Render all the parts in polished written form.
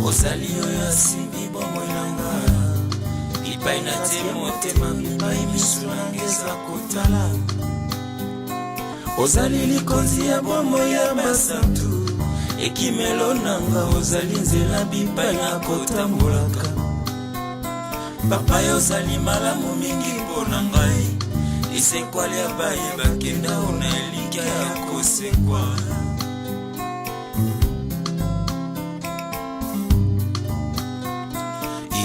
ozali oyo asimbi bomoi nanga bipai na te motema bipai misu nanga eza kotala ozali likonzi ya bomoi ya basantu ekimelo nanga ozali nzela bipai na kotambolaka papa yo ozali malamu mingi mpo na ngai lisekwali ya baye bakenda ona elikya ya kosekwa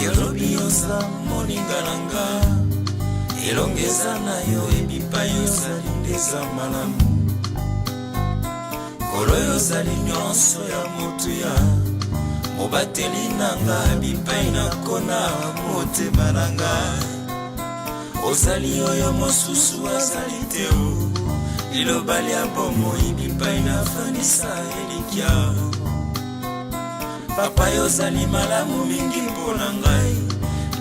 elobi yoza moninga nanga elongeza na yo ebipai ozali ndeza malamu kolo yozali nyonso ya motuya mobateli nanga bipai na kona motema nanga ozali oyo mosusu azali te o liloba lia bomoi bipai na fanisa elikya papa yo ozali malamu mingi mpo na ngai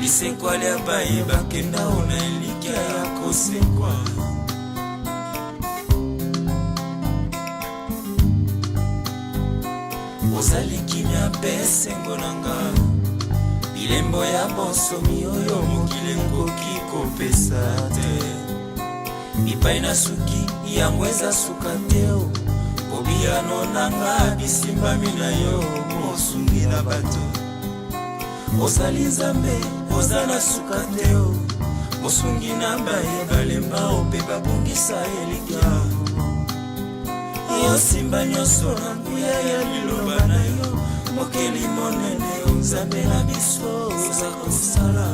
lisekwa lia baye bakenda ona elikya ya kosekwa ozali kimia mpe sengo nanga bilembo ya bonsomi oyo mokili ekoki kopesa te bipai na suki yango eza suka te o bobiyano nanga bisimbami na yo mosungi na bato ozali nzambe oza na suka te o mosungi na baye balemba o mpe babongisa elikya yosimba nyonso na nguya ya liloba na yo mokeli monene nzambe na biso oza kosala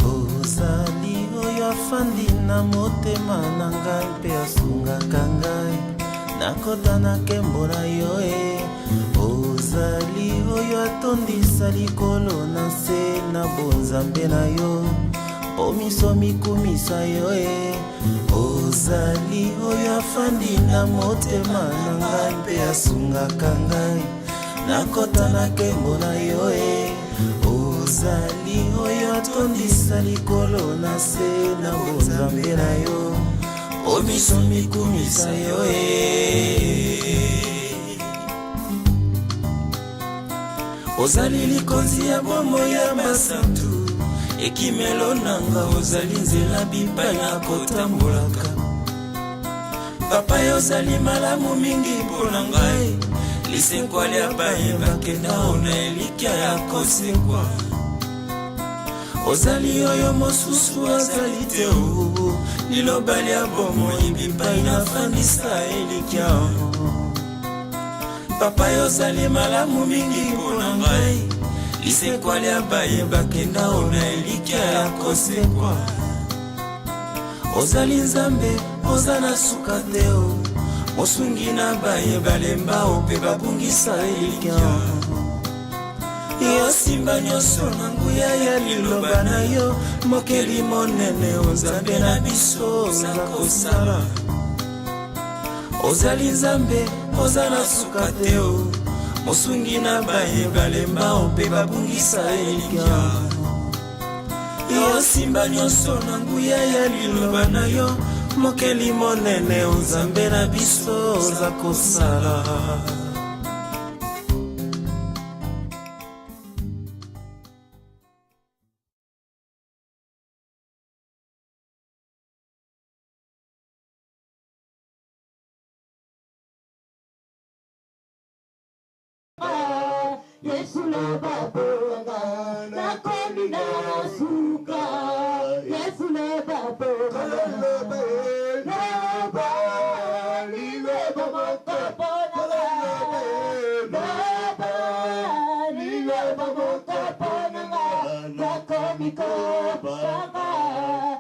ozali oyo afandi na motema na ngai mpe asungaka ngai nakota na nkembo na yo ozali oyo atondisa likolo na nse na bonzambe na yo mpo miso mikumisa yo ozali oyo afandi na motema na ngai mpe asungaka ngai nakota na nkembo na yo ozali oyo atondisa likolo na se na bonzambe na yo mpo miso mikumisa yo ozali likonzi ya bomoi ya basantu ekimelo nanga ozali nzela bipai na kotambolaka papa yo ozali malamu mingi mpo na ngai lisekwa lia baye bakenda ona elikya ya kosekwa ozali oyo mosusu azali te o liloba lia bomoi bipai na fandisa elikya papa yo ozali malamu mingi mpo na ngai lisekwa lia baye bakenda ona elikya ya kosekwa ozali nzambe oza na suka te o mosungi na baye balemba o mpe babungisa elikya yosimba nyonso na nguya ya liloba na yo mokeli monene nzambe na biso oza kosala ozali nzambe oza na suka te o mosungi na baye balemba o mpe babungisa elikya yosimba nyonso na nguya ya liloba na yo mokeli monene nzambe na biso oza kosala Yesu le babonga na komi na suka Yesu le babonga le bali le babonga pona le bali le babonga pona na komi ko baba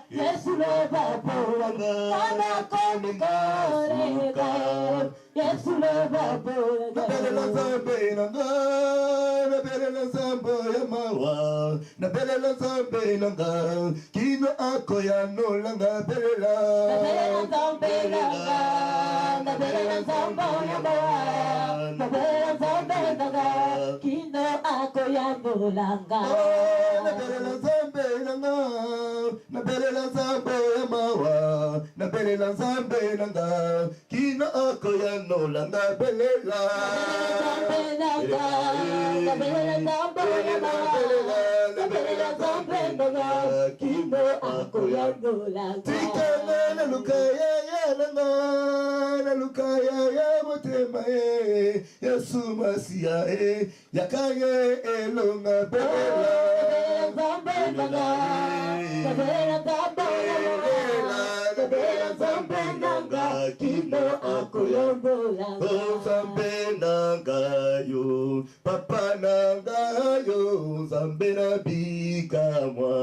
Yesu le babonga na komi ko rega Yesu le babonga na zambo ya mawa na belela zambe nanga kino ako ya no langa belela zambe nanga na belela zambo ya mawa na belela zambe nanga kino ako ya no langa na belela zambe nanga nanga nabelela nzambe ya mawa nabelela nzambe nanga kino akoya nolanga belela nabelela nzambe ya mawa nabelela nzambe nanga kino akoya nolanga tikanga na lukaya ya nanga na lukaya ya motema Yesu Masia yakaye elonga belela nzambe nanga nabelela nzambe nabelela nzambe nanga kino akoya nolanga nzambe nanga yo papa nanga yo nzambe na bikamwa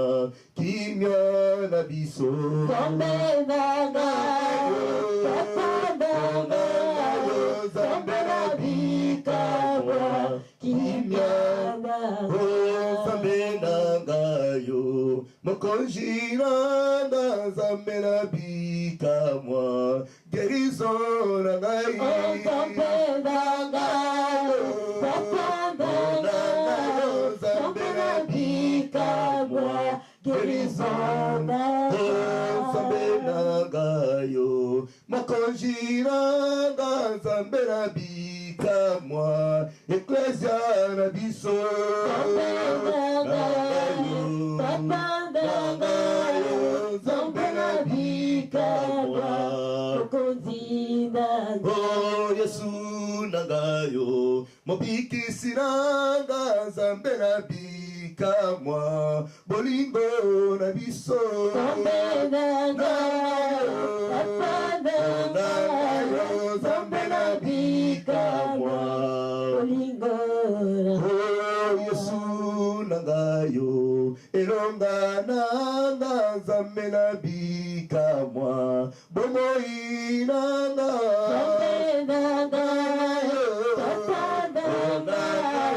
kimya na biso nzambe nanga yo papa nanga yo nzambe na bikamwa kimya nzambe nanga yo mokonzi nanga nzambe na bikamwa gerizo na ngai nzambe nanga yo papa nanga yo nzambe na bikamwa gerizo nzambe nanga yo mokonzi nanga nzambe na bikamwa eklesia na biso nzambe nanga yo papa nanga yo nzambe na bikamwa mokonzi nanga Yesu nanga yo mobikisi nanga nzambe na bikamwa bolingo na biso nzambe nanga yo papa nanga yo nzambe na bikamwa bolingo Yesu nanga yo elonga nanga nzambe na bikamwa bomoi nanga nzambe nanga yo papa nanga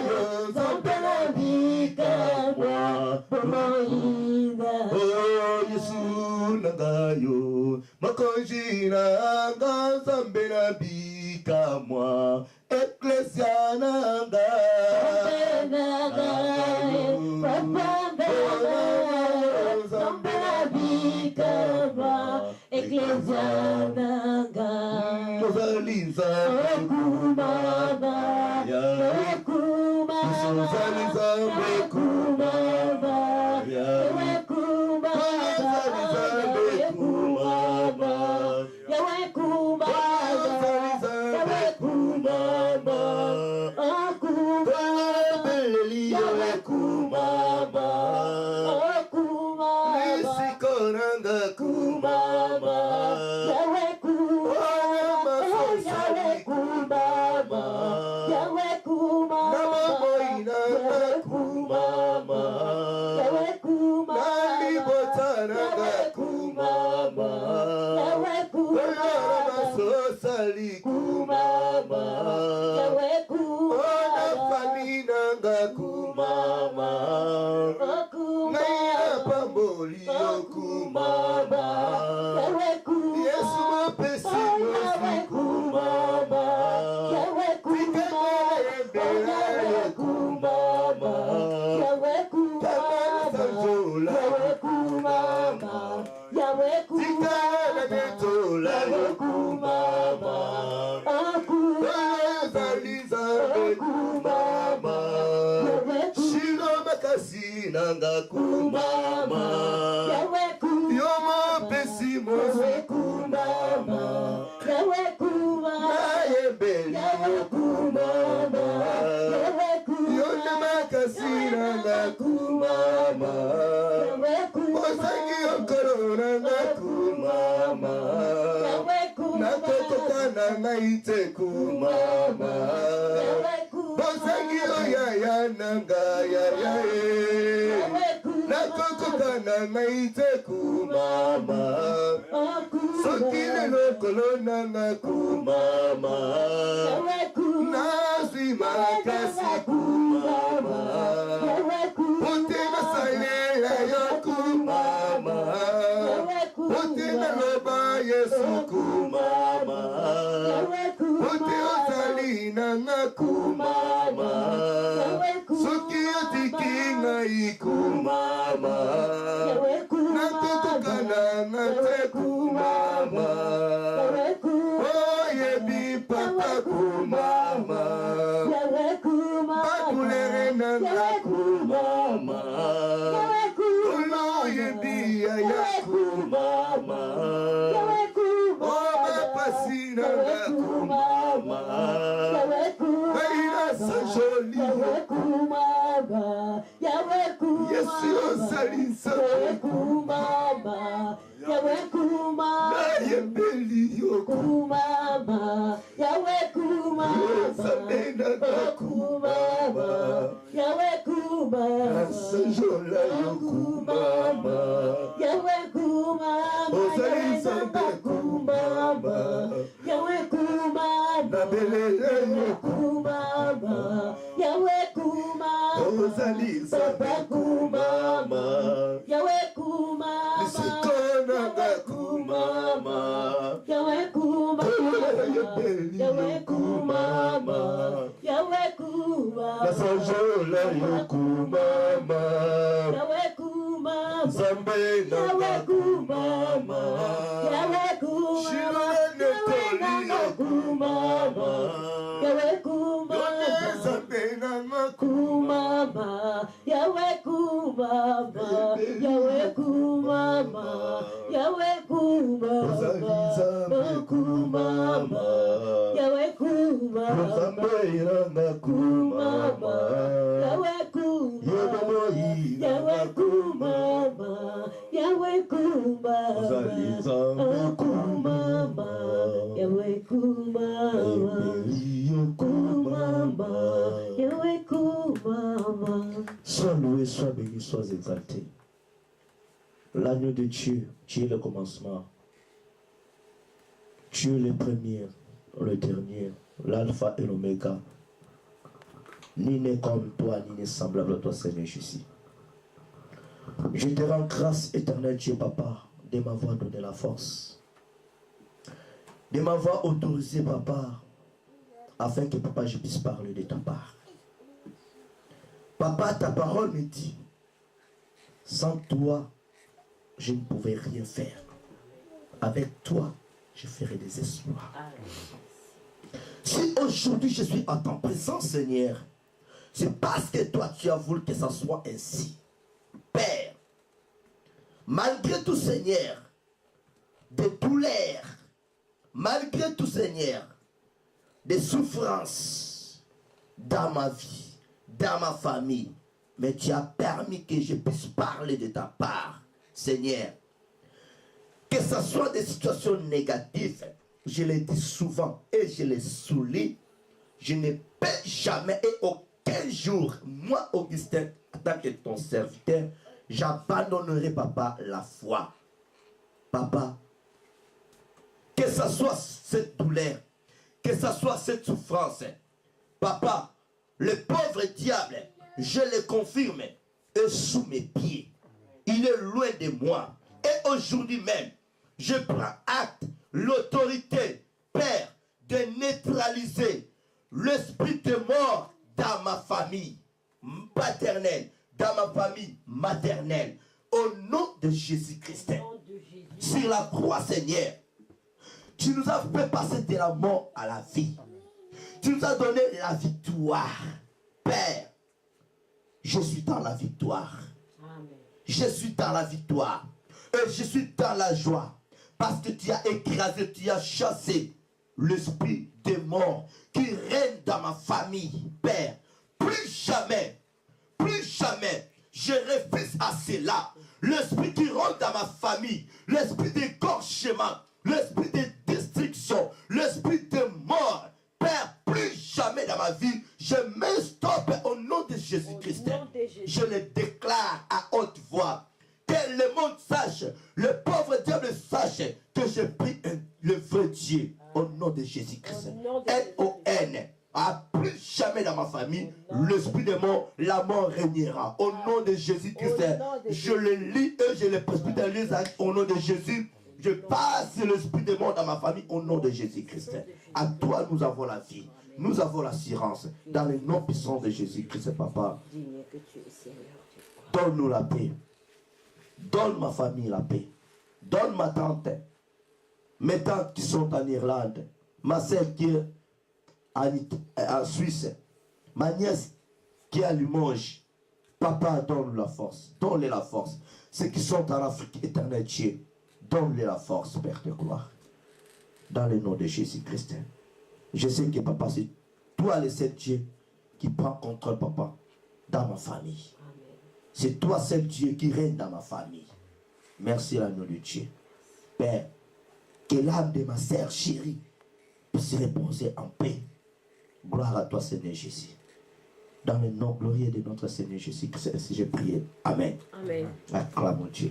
yo nzambe na bikamwa bomoi nanga Yesu nanga yo makonzi nanga nzambe na bikamwa eklesia nanga nzambe nanga yo papa nanga yo nzambe na bikamwa eklesia nanga ozali nzambe kumama kumama ozali nzambe kumama yawe kumama yawe kumama yawe kumama yawe kumama yawe kumama kumama isikonanga kumama yawe kumama yawe kumama yawe kumama yawe kumama yawe kumama nalibotananga kumama yawe kumama sosali kumama yawe kumama onafaninanga kumama naina pambolio kumama Yesu mopesi mosi kumama Fikanaembelayo kumama Kamasanzola kumama Tikana netolayo kumama Zalizambe kumama Shilo makasi nanga kumama Yomo pesi mosi kumama Naembelayo kumama Yone makasi nanga kumama Osangi okoro nanga kumama Nakokokana naite kumama Osangi oyaya nanga yayae Nakokokana naite kumama Sokile lokolo nanga kumama Nasi makasi kumama Utena salela yo kumama Utena loba Yesu kumama Ute osali nanga kumama Suki otiki ngai kumama joli. Yahweh Kumama, Yahweh Kumama, Yesu osalisa Yahweh Kumama, Yahweh Kumama, nayebeli yo Kumama, Yahweh Kumama, Osalena Kumama, Yahweh Kumama, asajola yo kumama Yahweh Kumama, osalisa Kumama, Yahweh Kumama, nabelele yo Kumama, Yahweh Kumama, osalisa Kumama, Yahweh Kumama, Nisikona kumama Yahweh Kumama, Yahweh Kumama, Yahweh Kumama, nasajola yo kumama Yahweh Kumama, Zambe Yahweh Kumama, Yahweh Kumama, Shirane koli yo Kumama, Yahweh Kumama, Zambe nanga Kumama, Yahweh Kumama, Yahweh Kumama, Yahweh Kumama, Kumama, Yahweh Kumama, Zambe nanga kumama Yahweh Kumama, Yahweh Kumama, Yahweh Kumama, Kumama, Yahweh Kumama, Kumama, Yahweh Kumama. Sois loué, sois béni, sois exalté. L'agneau de Dieu, tu es le commencement. Tu es le premier, le dernier, l'alpha et l'oméga. Ni n'est comme toi, ni n'est semblable à toi, Seigneur Jésus. Je te rends grâce, éternel Dieu, Papa, de m'avoir donné la force. De m'avoir autorisé, Papa, afin que, Papa, je puisse parler de ta part. Papa, ta parole me dit, sans toi, je ne pouvais rien faire. Avec toi, je ferai des espoirs. Si aujourd'hui je suis en ton présence, Seigneur, c'est parce que toi, tu as voulu que ça soit ainsi. Père, malgré tout, Seigneur, des douleurs, malgré tout, Seigneur, des souffrances dans ma vie, dans ma famille, mais tu as permis que je puisse parler de ta part, Seigneur. Que ce soit des situations négatives, je le dis souvent et je les souligne, je ne peux jamais et aucun jour, moi Augustin, en tant que ton serviteur, j'abandonnerai, Papa, la foi. Papa, que ce soit cette douleur, que ce soit cette souffrance, Papa, le pauvre diable, je le confirme, est sous mes pieds. Il est loin de moi. Et aujourd'hui même, je prends acte, l'autorité, Père, de neutraliser l'esprit de mort dans ma famille paternelle, dans ma famille maternelle. Au nom de Jésus-Christ. Sur la croix, Seigneur, tu nous as fait passer de la mort à la vie. Tu nous as donné la victoire. Père, je suis dans la victoire. Amen. Je suis dans la victoire. Et je suis dans la joie. Parce que tu as écrasé, tu as chassé l'esprit de mort qui règne dans ma famille. Père, plus jamais, je refuse à cela. L'esprit qui rentre dans ma famille, l'esprit d'écorchement, l'esprit de destruction, l'esprit de mort. Père, plus jamais dans ma vie, je me stoppe au nom de Jésus-Christ. Je le déclare à haute voix. Que le monde sache, le pauvre diable sache que j'ai pris le vrai Dieu au nom de Jésus-Christ. N-O-N. À plus jamais dans ma famille, l'esprit de mort, la mort régnera. Au nom de Jésus-Christ, je le lis et je le hospitalise au nom de Jésus. Je passe l'esprit de mort dans ma famille au nom de Jésus-Christ. À toi, nous avons la vie. Nous avons l'assurance. Dans le nom puissant de Jésus-Christ, Papa. Donne-nous la paix. Donne ma famille la paix. Donne ma tante. Mes tantes qui sont en Irlande. Ma sœur qui est en Suisse. Ma nièce qui est à Limoges. Papa, donne la force. Donne-les la force. Ceux qui sont en Afrique, éternel Dieu. Donne-les la force, Père de gloire. Dans le nom de Jésus-Christ. Je sais que, Papa, c'est toi le seul Dieu qui prend contrôle, papa, dans ma famille. C'est toi seul Dieu qui règne dans ma famille. Merci à l'agneau de Dieu. Père, que l'âme de ma sœur chérie puisse se reposer en paix. Gloire à toi, Seigneur Jésus. Dans le nom glorieux de notre Seigneur Jésus, si j'ai prié. Amen. Amen. Acclamons Dieu.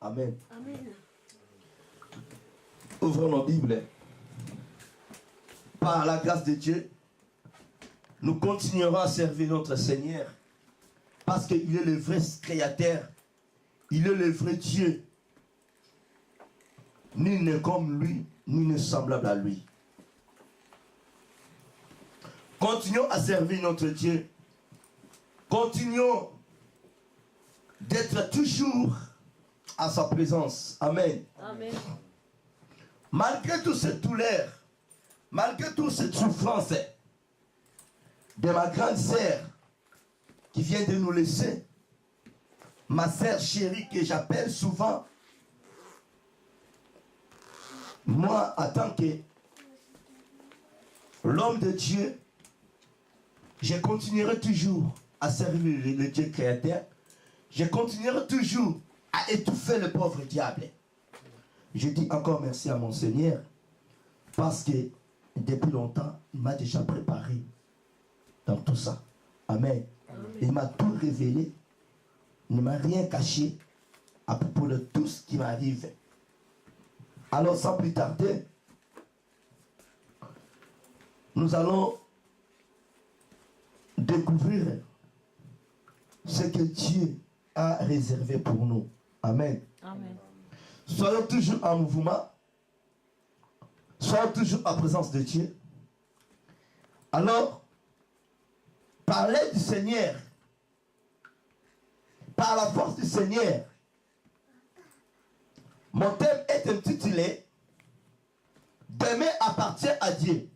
Amen. Amen. Ouvrons nos Bibles. Par la grâce de Dieu, nous continuerons à servir notre Seigneur parce qu'il est le vrai créateur. Il est le vrai Dieu. Nul n'est comme lui, nul n'est semblable à lui. Continuons à servir notre Dieu. Continuons d'être toujours à sa présence. Amen. Amen. Malgré toute cette douleur, malgré toute cette souffrance de ma grande sœur qui vient de nous laisser, ma sœur chérie que j'appelle souvent, moi, en tant que l'homme de Dieu, je continuerai toujours à servir le Dieu créateur. Je continuerai toujours à étouffer le pauvre diable. Je dis encore merci à mon Seigneur parce que depuis longtemps, il m'a déjà préparé dans tout ça. Amen. Amen. Il m'a tout révélé. Il ne m'a rien caché à propos de tout ce qui m'arrive. Alors sans plus tarder, nous allons découvrir ce que Dieu a réservé pour nous. Amen. Amen. Soyons toujours en mouvement. Soyons toujours en présence de Dieu. Alors, par l'aide du Seigneur, par la force du Seigneur, mon thème est intitulé « Demain appartient à Dieu ».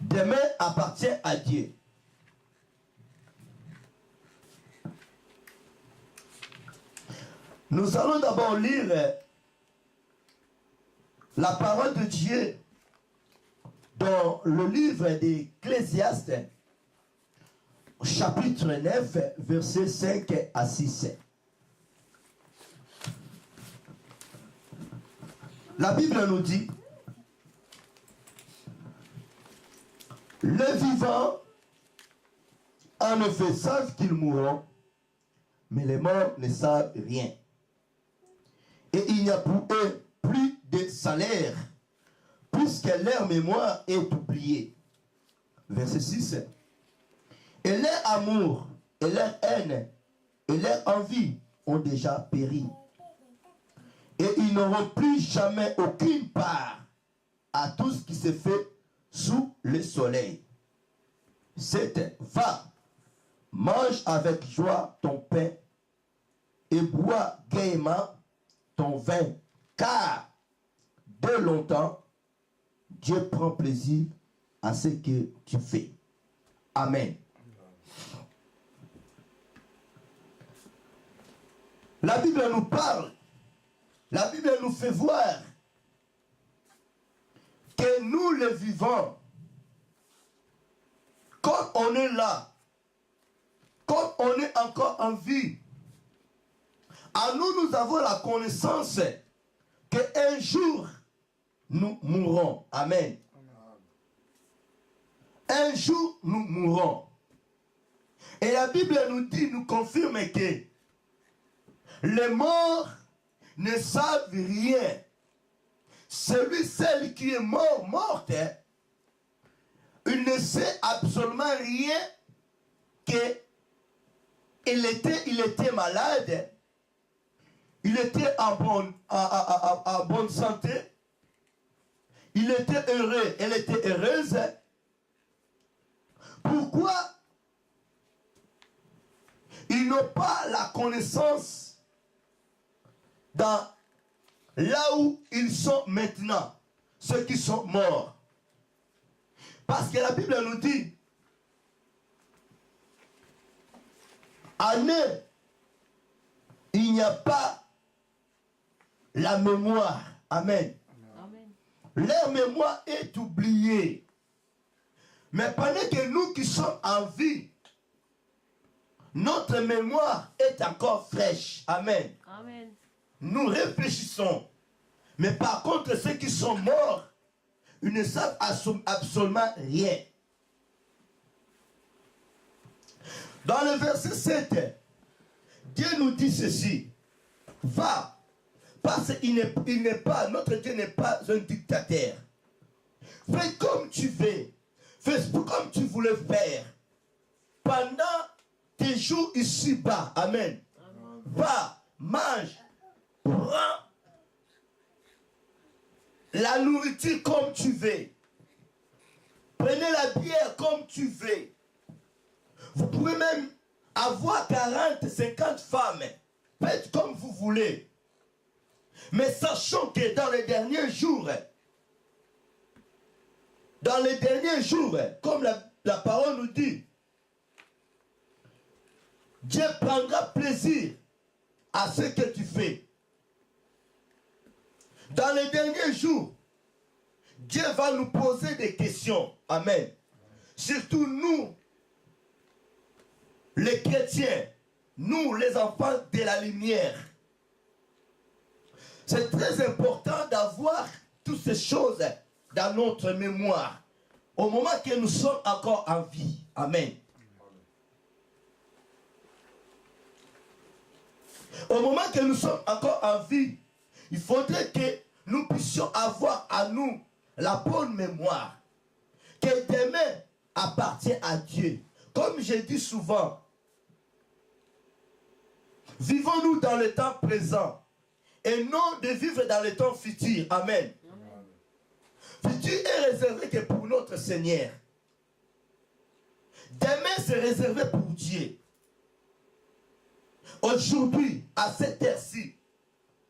Demain appartient à Dieu. Nous allons d'abord lire la parole de Dieu dans le livre d'Ecclésiaste, chapitre 9, versets 5 à 6. La Bible nous dit: les vivants, en effet, savent qu'ils mourront, mais les morts ne savent rien. Et il n'y a pour eux plus de salaire, puisque leur mémoire est oubliée. Verset 6. Et leur amour, et leur haine, et leur envie ont déjà péri. Et ils n'auront plus jamais aucune part à tout ce qui se fait sous le soleil. 7. Va, mange avec joie ton pain et bois gaiement ton vin, car de longtemps Dieu prend plaisir à ce que tu fais. Amen. La Bible nous parle, la Bible nous fait voir que nous les vivants, quand on est là, quand on est encore en vie, à nous, nous avons la connaissance qu'un jour, nous mourrons. Amen. Un jour, nous mourrons. Et la Bible nous dit, nous confirme que les morts ne savent rien. Celle qui est mort, morte, il ne sait absolument rien qu'il était malade. Il était en bonne santé. Il était heureux. Elle était heureuse. Pourquoi ils n'ont pas la connaissance dans là où ils sont maintenant, ceux qui sont morts? Parce que la Bible nous dit, année, il n'y n'y a pas la mémoire. Amen. Amen. Leur mémoire est oubliée. Mais pendant que nous qui sommes en vie, notre mémoire est encore fraîche. Amen. Amen. Nous réfléchissons. Mais par contre, ceux qui sont morts, ils ne savent absolument rien. Dans le verset 7, Dieu nous dit ceci. Va. Parce qu'il n'est pas, notre Dieu n'est pas un dictateur. Fais comme tu veux. Fais comme tu voulais faire. Pendant tes jours ici-bas. Amen. Amen. Va, mange, prends la nourriture comme tu veux. Prenez la bière comme tu veux. Vous pouvez même avoir 40, 50 femmes. Faites comme vous voulez. Mais sachant que dans les derniers jours, comme la parole nous dit, Dieu prendra plaisir à ce que tu fais. Dans les derniers jours, Dieu va nous poser des questions. Amen. Surtout nous, les chrétiens, nous, les enfants de la lumière. C'est très important d'avoir toutes ces choses dans notre mémoire au moment que nous sommes encore en vie. Amen. Au moment que nous sommes encore en vie, il faudrait que nous puissions avoir à nous la bonne mémoire. Que demain appartient à Dieu. Comme je dis souvent, vivons-nous dans le temps présent et non de vivre dans le temps futur. Amen. Futur est réservé que pour notre Seigneur. Demain, c'est réservé pour Dieu. Aujourd'hui, à cette heure-ci,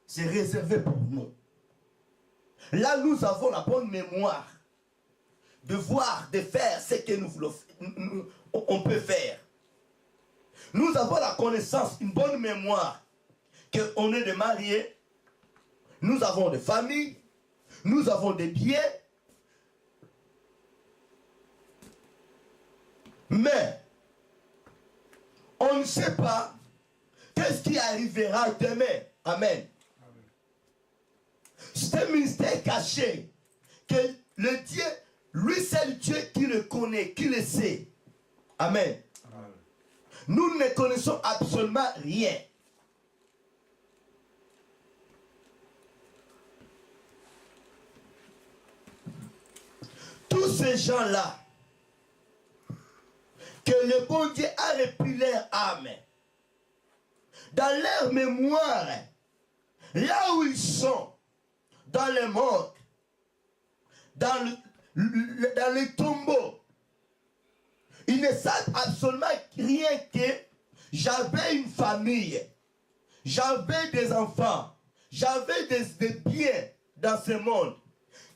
c'est réservé pour nous. Là, nous avons la bonne mémoire de voir, de faire ce que on peut faire. Nous avons la connaissance, une bonne mémoire, qu'on est des mariés, nous avons des familles, nous avons des biens. Mais, on ne sait pas qu'est-ce qui arrivera demain. Amen. C'est un mystère caché que le Dieu, lui c'est le Dieu qui le connaît, qui le sait. Amen. Amen. Nous ne connaissons absolument rien. Tous ces gens-là, que le bon Dieu a rempli leur âme, dans leur mémoire, là où ils sont, dans le monde, dans les tombeaux, ils ne savent absolument rien que j'avais une famille, j'avais des enfants, j'avais des biens dans ce monde,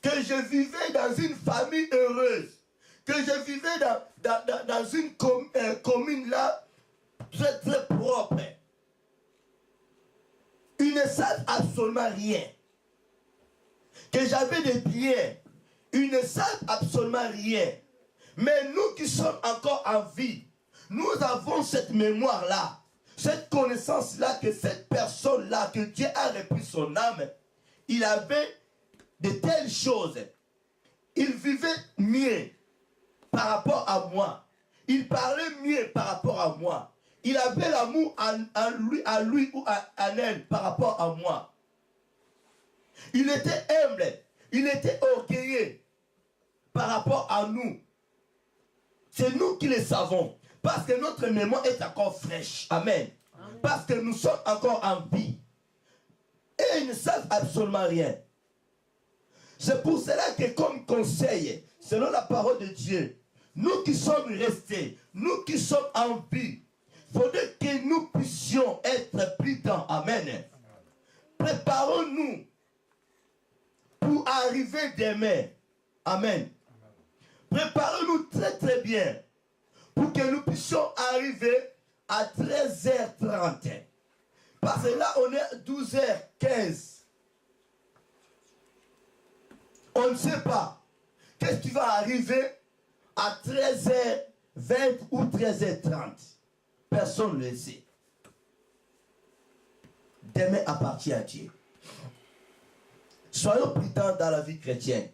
que je vivais dans une famille heureuse, que je vivais dans une commune là très très propre. Ils ne savent absolument rien. Que j'avais des biens, ils ne savent absolument rien. Mais nous qui sommes encore en vie, nous avons cette mémoire-là, cette connaissance-là, que cette personne-là, que Dieu a repris son âme, il avait de telles choses. Il vivait mieux par rapport à moi. Il parlait mieux par rapport à moi. Il avait l'amour à lui ou à elle par rapport à moi. Il était humble, il était orgueilleux par rapport à nous. C'est nous qui le savons. Parce que notre mémoire est encore fraîche. Amen. Amen. Parce que nous sommes encore en vie. Et ils ne savent absolument rien. C'est pour cela que comme conseil, selon la parole de Dieu, nous qui sommes restés, nous qui sommes en vie, il faudrait que nous puissions être prudents. Amen. Préparons-nous pour arriver demain. Amen. Préparons-nous très très bien pour que nous puissions arriver à 13h30. Parce que là, on est à 12h15. On ne sait pas. Qu'est-ce qui va arriver à 13h20 ou 13h30? Personne ne le sait. Demain appartient à Dieu. Soyons prudents dans la vie chrétienne.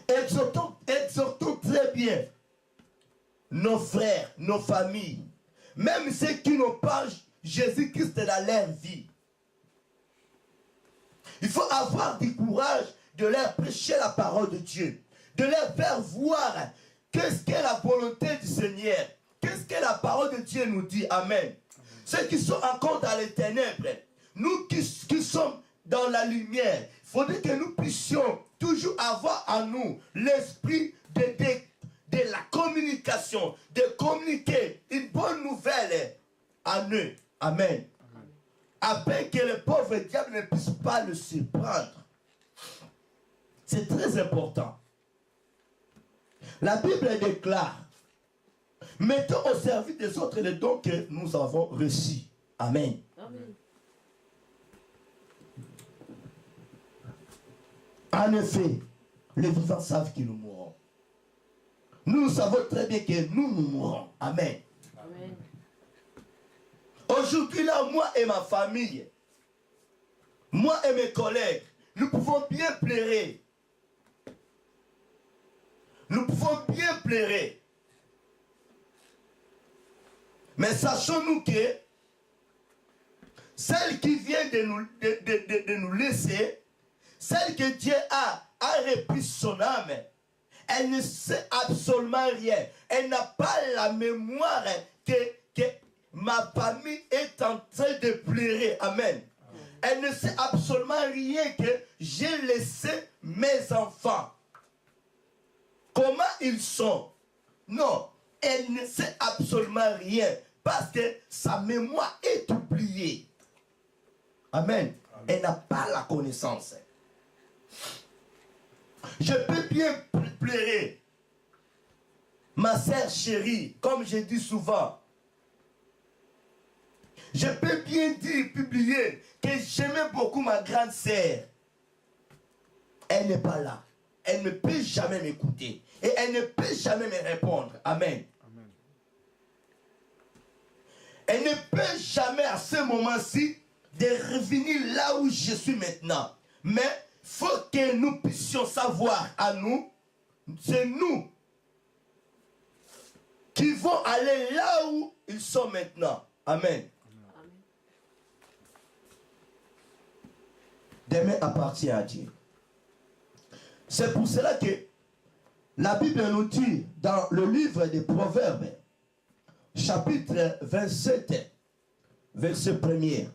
Exhortons très bien nos frères, nos familles, même ceux qui n'ont pas Jésus-Christ dans leur vie. Il faut avoir du courage de leur prêcher la parole de Dieu, de leur faire voir qu'est-ce qu'est la volonté du Seigneur, qu'est-ce que la parole de Dieu nous dit. Amen. Ceux qui sont encore dans les ténèbres, nous qui sommes dans la lumière, il faudrait que nous puissions toujours avoir en nous l'esprit de la communication, de communiquer une bonne nouvelle à eux. Amen. Afin que le pauvre diable ne puisse pas le surprendre. C'est très important. La Bible déclare: mettons au service des autres les dons que nous avons reçus. Amen. Amen. En effet, les vivants savent que nous mourrons. Nous savons très bien que nous mourrons. Amen. Amen. Aujourd'hui, là, moi et ma famille, moi et mes collègues, nous pouvons bien pleurer. Nous pouvons bien pleurer. Mais sachons-nous que celle qui vient de nous laisser, celle que Dieu a repris son âme, elle ne sait absolument rien. Elle n'a pas la mémoire que ma famille est en train de pleurer. Amen. Elle ne sait absolument rien que j'ai laissé mes enfants. Comment ils sont? Non, elle ne sait absolument rien parce que sa mémoire est oubliée. Amen. Elle n'a pas la connaissance. Je peux bien pleurer. Ma sœur chérie, comme je dis souvent, je peux bien dire, publier, que j'aimais beaucoup ma grande sœur. Elle n'est pas là. Elle ne peut jamais m'écouter. Et elle ne peut jamais me répondre. Amen. Amen. Elle ne peut jamais à ce moment-ci de revenir là où je suis maintenant. Mais il faut que nous puissions savoir à nous, c'est nous qui vont aller là où ils sont maintenant. Amen. Amen. Demain appartient à Dieu. C'est pour cela que la Bible nous dit dans le livre des Proverbes, chapitre 27, verset 1er.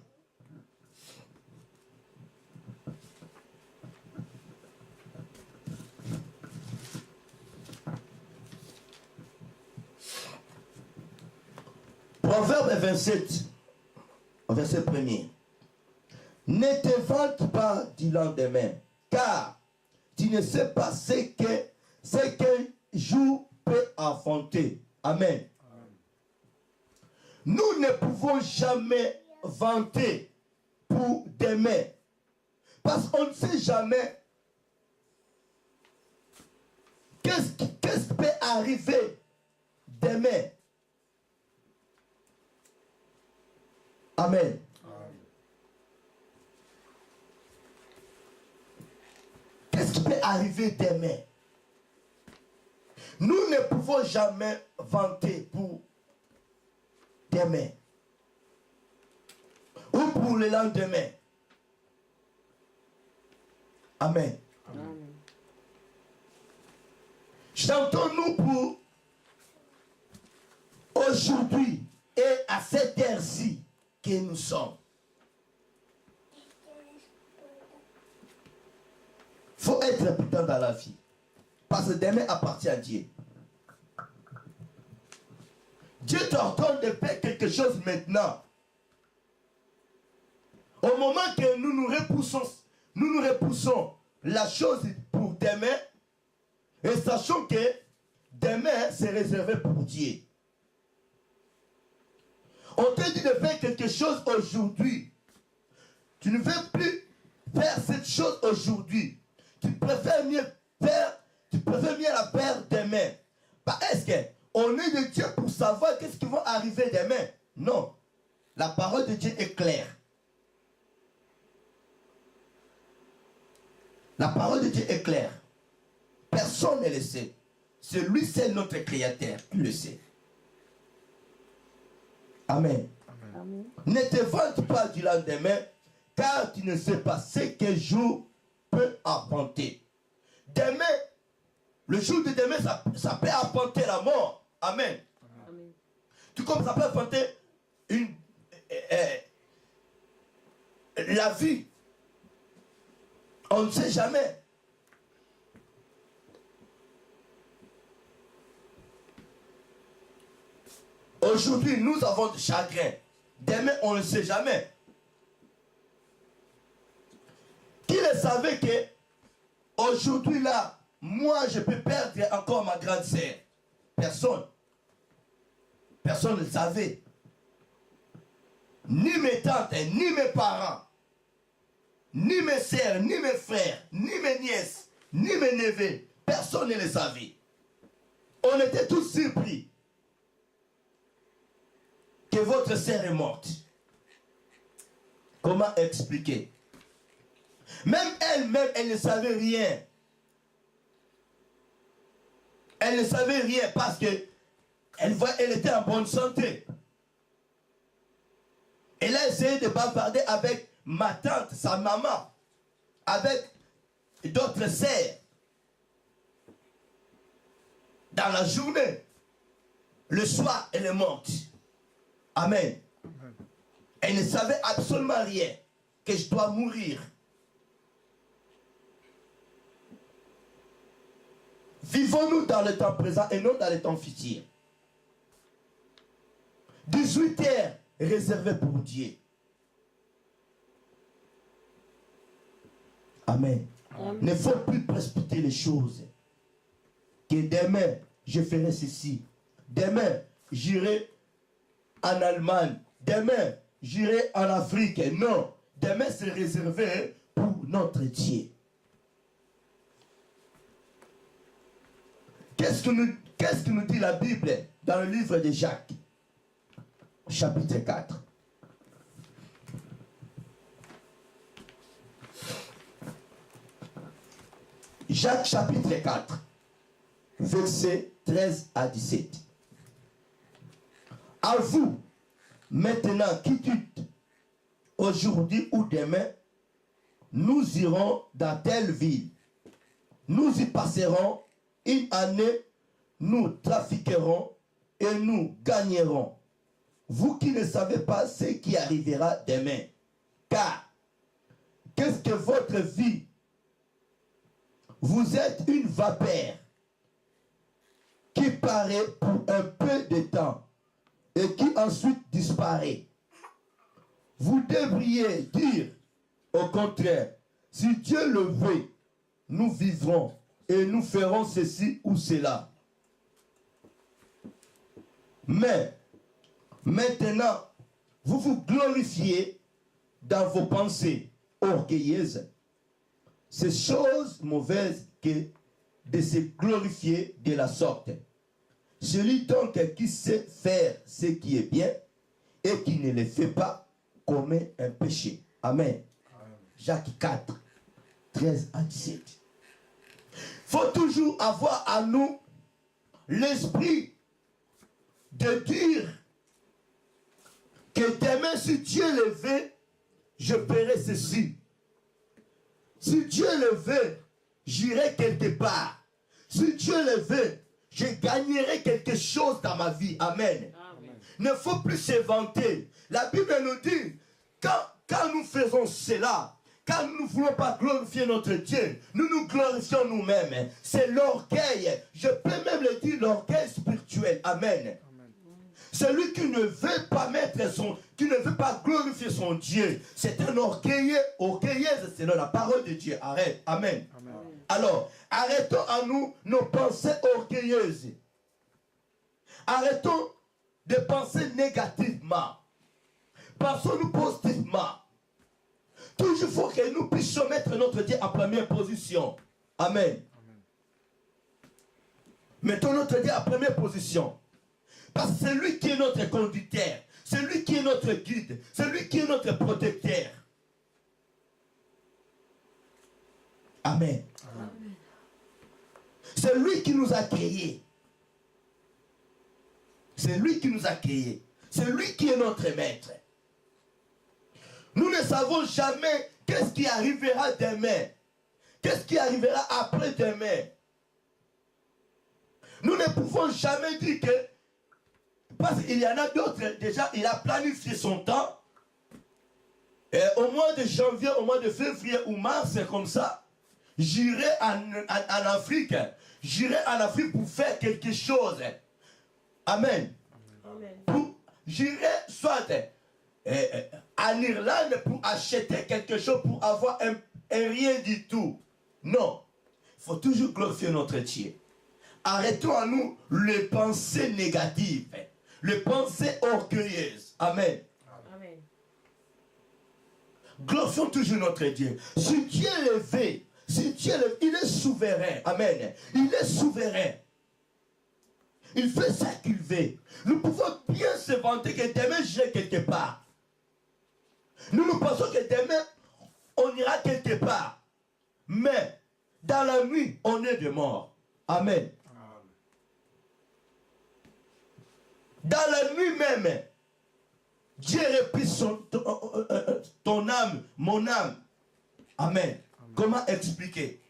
Proverbe 27, verset 1er. Ne te vante pas du lendemain, car tu ne sais pas ce qu'un jour peut affronter. Amen. Nous ne pouvons jamais vanter pour demain. Parce qu'on ne sait jamais qu'est-ce qui peut arriver demain. Amen. Qu'est-ce qui peut arriver demain? Nous ne pouvons jamais vanter pour demain ou pour le lendemain. Amen. Amen. Chantons-nous pour aujourd'hui et à cette heure-ci que nous sommes. Il faut être prudent dans la vie. Parce que demain appartient à Dieu. Dieu t'ordonne de faire quelque chose maintenant. Au moment que nous repoussons la chose pour demain, et sachons que demain c'est réservé pour Dieu. On te dit de faire quelque chose aujourd'hui. Tu ne veux plus faire cette chose aujourd'hui. Tu préfères mieux la faire demain. Est-ce qu'on est de Dieu pour savoir qu'est-ce qui va arriver demain? Non. La parole de Dieu est claire. La parole de Dieu est claire. Personne ne le sait. C'est lui seul notre créateur qui le sait. Amen. Amen. Ne te vante pas du lendemain, car tu ne sais pas ce qu'un jour peut apporter. Demain, le jour de demain, ça peut apporter la mort. Amen. Amen. Tout comme ça peut apporter la vie. On ne sait jamais. Aujourd'hui, nous avons du chagrin. Demain, on ne sait jamais. Qui le savait que aujourd'hui là, moi je peux perdre encore ma grande sœur? Personne. Personne ne le savait. Ni mes tantes, ni mes parents, ni mes sœurs, ni mes frères, ni mes nièces, ni mes neveux. Personne ne le savait. On était tous surpris que votre sœur est morte. Comment expliquer? Même elle-même, elle ne savait rien. Elle ne savait rien parce que elle était en bonne santé. Elle a essayé de bavarder avec ma tante, sa maman, avec d'autres sœurs. Dans la journée, le soir, elle est morte. Amen. Elle ne savait absolument rien, que je dois mourir. Vivons-nous dans le temps présent et non dans le temps futur. 18 heures réservées pour Dieu. Amen. Amen. Ne faut plus précipiter les choses. Que demain, je ferai ceci. Demain, j'irai en Allemagne. Demain, j'irai en Afrique. Non. Demain, c'est réservé pour notre Dieu. Qu'est-ce que nous dit la Bible dans le livre de Jacques, chapitre 4? Jacques chapitre 4, versets 13 à 17. À vous, maintenant, quittez aujourd'hui ou demain, nous irons dans telle ville. Nous y passerons une année, nous trafiquerons et nous gagnerons. Vous qui ne savez pas ce qui arrivera demain. Car, qu'est-ce que votre vie? Vous êtes une vapeur qui paraît pour un peu de temps et qui ensuite disparaît. Vous devriez dire, au contraire, si Dieu le veut, nous vivrons et nous ferons ceci ou cela. Mais, maintenant, vous vous glorifiez dans vos pensées orgueilleuses. C'est chose mauvaise que de se glorifier de la sorte. Celui donc qui sait faire ce qui est bien et qui ne le fait pas commet un péché. Amen. Jacques 4, 13 à 17. Il faut toujours avoir à nous l'esprit de dire que demain, si Dieu le veut, je ferai ceci. Si Dieu le veut, j'irai quelque part. Si Dieu le veut, je gagnerai quelque chose dans ma vie. Amen. Amen. Ne faut plus se vanter. La Bible nous dit, quand nous faisons cela, quand nous ne voulons pas glorifier notre Dieu, nous nous glorifions nous-mêmes. C'est l'orgueil. Je peux même le dire, l'orgueil spirituel. Amen. Celui qui ne veut pas qui ne veut pas glorifier son Dieu, c'est un orgueilleux, orgueilleuse selon la parole de Dieu. Arrête. Amen. Amen. Alors, arrêtons à nous nos pensées orgueilleuses. Arrêtons de penser négativement. Pensons-nous positivement. Toujours il faut que nous puissions mettre notre Dieu en première position. Amen. Mettons notre Dieu en première position. Parce que c'est lui qui est notre conducteur. C'est lui qui est notre guide. C'est lui qui est notre protecteur. Amen. Amen. C'est lui qui nous a créés. C'est lui qui nous a créés. C'est lui qui est notre maître. Nous ne savons jamais qu'est-ce qui arrivera demain. Qu'est-ce qui arrivera après-demain. Nous ne pouvons jamais dire que, parce qu'il y en a d'autres, déjà, il a planifié son temps. Et au mois de janvier, au mois de février ou mars, c'est comme ça. J'irai en Afrique. J'irai en Afrique pour faire quelque chose. Amen. J'irai soit en Irlande pour acheter quelque chose, pour avoir un rien du tout. Non. Il faut toujours glorifier notre Dieu. Arrêtons à nous les pensées négatives, les pensées orgueilleuses. Amen. Amen. Glorifions toujours notre Dieu. Si Dieu est élevé, il est souverain. Amen. Il est souverain. Il fait ça qu'il veut. Nous pouvons bien se vanter que demain j'irai quelque part. Nous pensons que demain on ira quelque part. Mais dans la nuit, on est de mort. Amen. Dans la nuit même, Dieu répit ton âme, mon âme. Amen. Comment expliquer?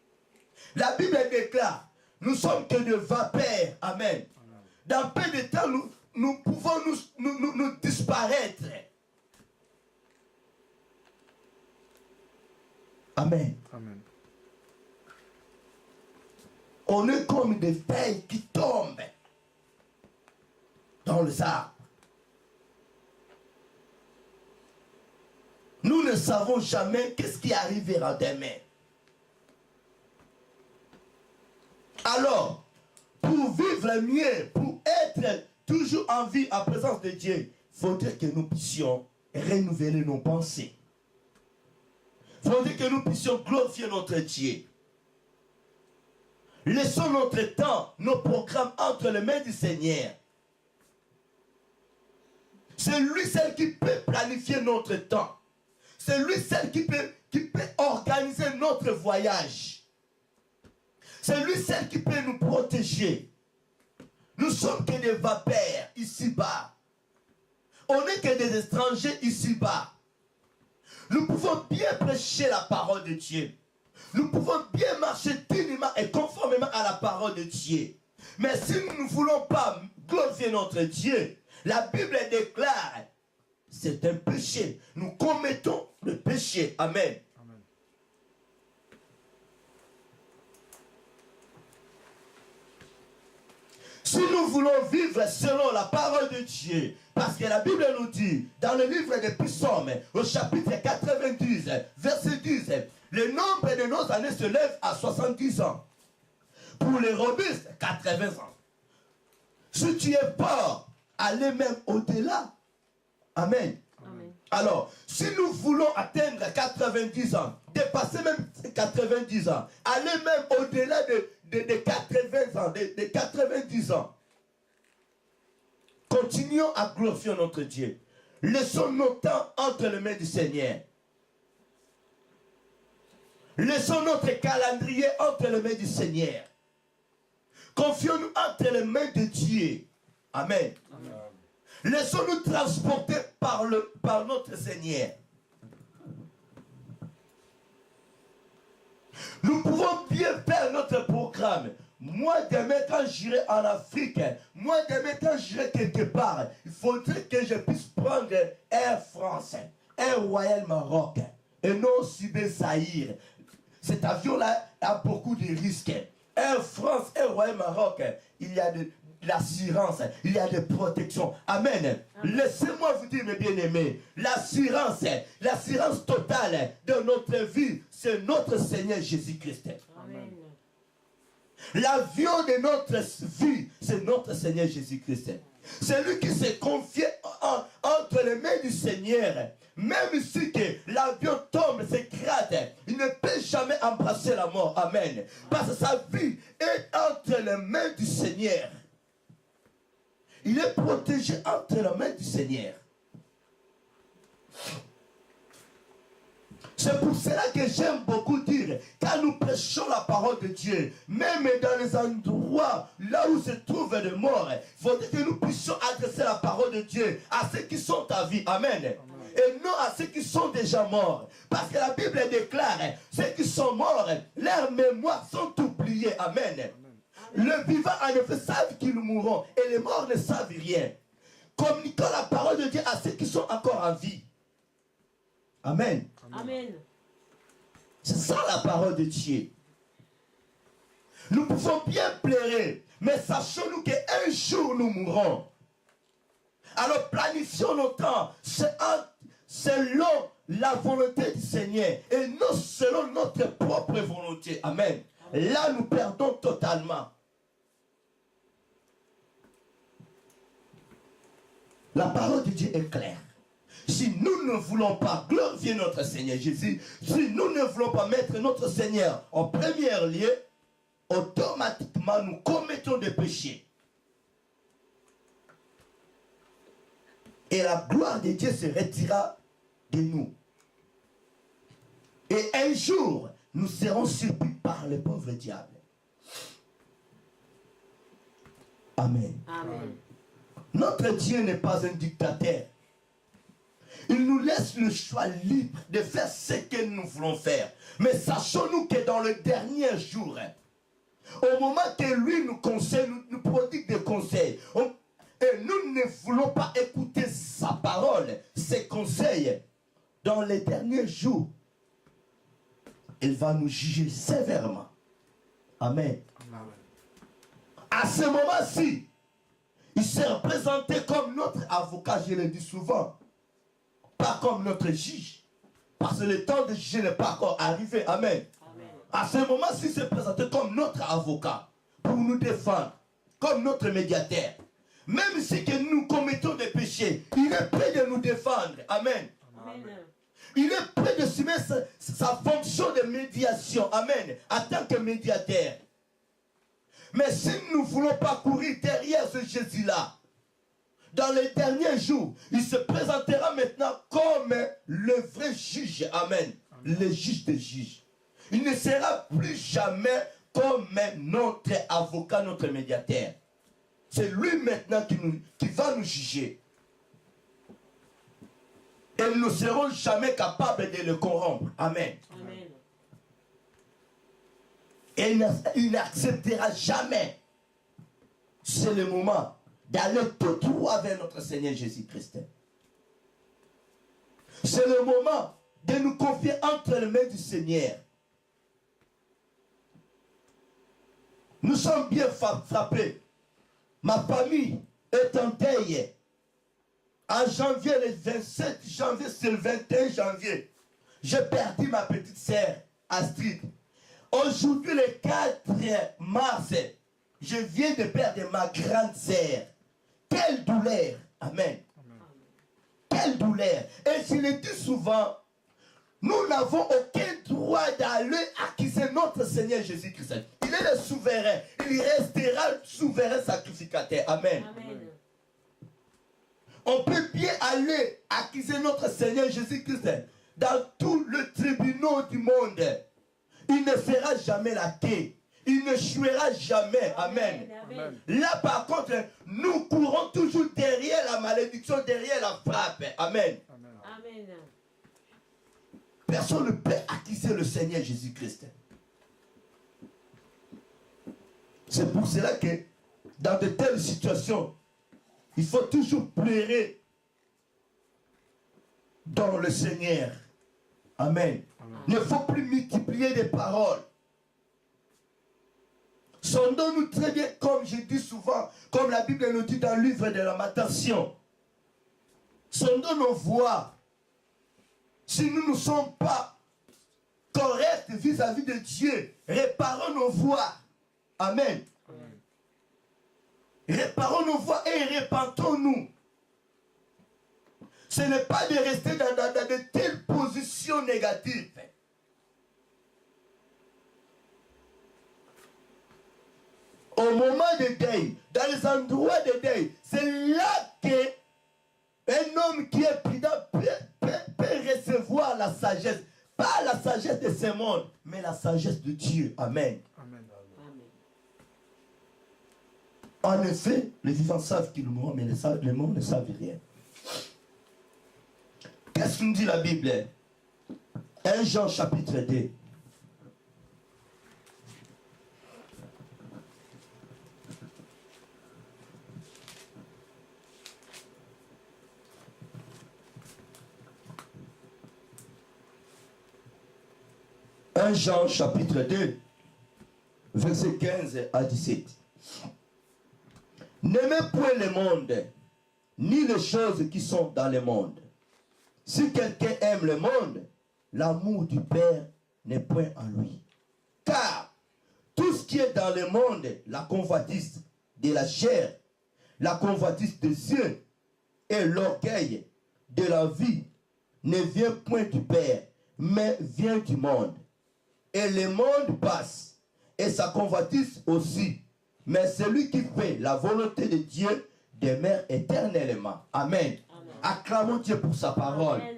La Bible déclare, nous sommes que de vapeur. Amen. Dans peu de temps, nous pouvons nous disparaître. Amen. Amen. On est comme des feuilles qui tombent dans les arbres. Nous ne savons jamais qu'est-ce qui arrivera demain. Alors, pour vivre mieux, pour être toujours en vie en présence de Dieu, il faudrait que nous puissions renouveler nos pensées. Il faudrait que nous puissions glorifier notre Dieu. Laissons notre temps, nos programmes entre les mains du Seigneur. C'est lui seul qui peut planifier notre temps. C'est lui seul qui peut organiser notre voyage. C'est lui seul qui peut nous protéger. Nous sommes que des vapeurs ici-bas. On n'est que des étrangers ici-bas. Nous pouvons bien prêcher la parole de Dieu. Nous pouvons bien marcher dignement et conformément à la parole de Dieu. Mais si nous ne voulons pas glorifier notre Dieu, la Bible déclare, c'est un péché. Nous commettons le péché. Amen. Amen. Si nous voulons vivre selon la parole de Dieu, parce que la Bible nous dit, dans le livre des Psaumes, au chapitre 90, verset 10, le nombre de nos années se lève à 70 ans. Pour les robustes, 80 ans. Si tu es pauvre, allez même au-delà. Amen. Amen. Alors, si nous voulons atteindre 90 ans, dépasser même 90 ans, aller même au-delà de 80 ans, de 90 ans, continuons à glorifier notre Dieu. Laissons nos temps entre les mains du Seigneur. Laissons notre calendrier entre les mains du Seigneur. Confions-nous entre les mains de Dieu. Amen. Amen. Laissons-nous transporter par notre Seigneur. Nous pouvons bien faire notre programme. Moi, demain, quand j'irai en Afrique, moi, demain, quand j'irai quelque part, il faudrait que je puisse prendre Air France, Air Royal Maroc, et non Sibé Saïr. Cet avion-là a beaucoup de risques. Air France, Air Royal Maroc, il y a de l'assurance, il y a des protections. Amen. Laissez-moi vous dire, mes bien-aimés, l'assurance totale de notre vie, c'est notre Seigneur Jésus-Christ. Amen. L'avion de notre vie, c'est notre Seigneur Jésus-Christ. Celui qui s'est confié entre les mains du Seigneur, même si que l'avion tombe, s'écrase, il ne peut jamais embrasser la mort. Amen. Parce que sa vie est entre les mains du Seigneur. Il est protégé entre les mains du Seigneur. C'est pour cela que j'aime beaucoup dire, quand nous prêchons la parole de Dieu, même dans les endroits là où se trouvent des morts, il faudrait que nous puissions adresser la parole de Dieu à ceux qui sont à vie. Amen. Et non à ceux qui sont déjà morts. Parce que la Bible déclare, ceux qui sont morts, leurs mémoires sont oubliées. Amen. Le vivant en effet savent qu'ils mourront et les morts ne savent rien. Communiquons la parole de Dieu à ceux qui sont encore en vie. Amen. Amen. C'est ça la parole de Dieu. Nous pouvons bien pleurer, mais sachons-nous qu'un jour nous mourrons. Alors planifions nos temps selon la volonté du Seigneur et non selon notre propre volonté. Amen. Là, nous perdons totalement. La parole de Dieu est claire. Si nous ne voulons pas glorifier notre Seigneur Jésus, si nous ne voulons pas mettre notre Seigneur en premier lieu, automatiquement nous commettons des péchés. Et la gloire de Dieu se retirera de nous. Et un jour, nous serons surpris par le pauvre diable. Amen. Amen. Notre Dieu n'est pas un dictateur. Il nous laisse le choix libre de faire ce que nous voulons faire. Mais sachons-nous que dans le dernier jour, au moment que lui nous conseille, nous prodigue des conseils, et nous ne voulons pas écouter sa parole, ses conseils, dans les derniers jours, il va nous juger sévèrement. Amen. À ce moment-ci, il s'est représenté comme notre avocat, je le dis souvent. Pas comme notre juge. Parce que le temps de juger n'est pas encore arrivé. Amen. Amen. À ce moment-ci, il s'est présenté comme notre avocat. Pour nous défendre. Comme notre médiateur. Même si que nous commettons des péchés, il est prêt de nous défendre. Amen. Amen. Il est prêt de soumettre sa fonction de médiation. Amen. En tant que médiateur. Mais si nous ne voulons pas courir derrière ce Jésus-là, dans les derniers jours, il se présentera maintenant comme le vrai juge. Amen. Le juge des juges. Il ne sera plus jamais comme notre avocat, notre médiateur. C'est lui maintenant qui va nous juger. Et nous ne serons jamais capables de le corrompre. Amen. Amen. Et il n'acceptera jamais. C'est le moment d'aller tout droit vers notre Seigneur Jésus-Christ. C'est le moment de nous confier entre les mains du Seigneur. Nous sommes bien frappés. Ma famille est en deuil. En janvier, le 27 janvier, c'est le 21 janvier, j'ai perdu ma petite sœur, Astrid. Aujourd'hui, le 4 mars, je viens de perdre ma grande sœur. Quelle douleur! Amen. Quelle douleur! Et je le dis souvent, nous n'avons aucun droit d'aller accuser notre Seigneur Jésus-Christ. Il est le souverain. Il restera souverain sacrificateur. Amen. Amen. On peut bien aller accuser notre Seigneur Jésus-Christ dans tous les tribunaux du monde. Il ne fera jamais la queue. Il ne jouera jamais. Amen. Amen. Là, par contre, nous courons toujours derrière la malédiction, derrière la frappe. Amen. Amen. Personne ne peut accuser le Seigneur Jésus-Christ. C'est pour cela que dans de telles situations, il faut toujours pleurer dans le Seigneur. Amen. Il ne faut plus multiplier des paroles. Sondons-nous très bien, comme je dis souvent, comme la Bible nous dit dans le livre de Lamentation. Sondons nos voix. Si nous ne sommes pas corrects vis-à-vis de Dieu, réparons nos voix. Amen. Réparons nos voies et répentons-nous. Ce n'est pas de rester dans de telles positions négatives. Au moment de deuil, dans les endroits de deuil, c'est là que un homme qui est prudent peut recevoir la sagesse. Pas la sagesse de ce monde, mais la sagesse de Dieu. Amen. Amen. En effet, les vivants savent qu'ils mourront, mais les morts ne savent rien. Qu'est-ce que nous dit la Bible? 1 Jean chapitre 2. Jean chapitre 2, verset 15 à 17. N'aimez point le monde, ni les choses qui sont dans le monde. Si quelqu'un aime le monde, l'amour du Père n'est point en lui. Car tout ce qui est dans le monde, la convoitise de la chair, la convoitise des yeux et l'orgueil de la vie ne vient point du Père, mais vient du monde. Et le monde passe, et sa convoitise aussi. Mais celui qui fait la volonté de Dieu demeure éternellement. Amen. Amen. Acclamons Dieu pour sa parole. Amen.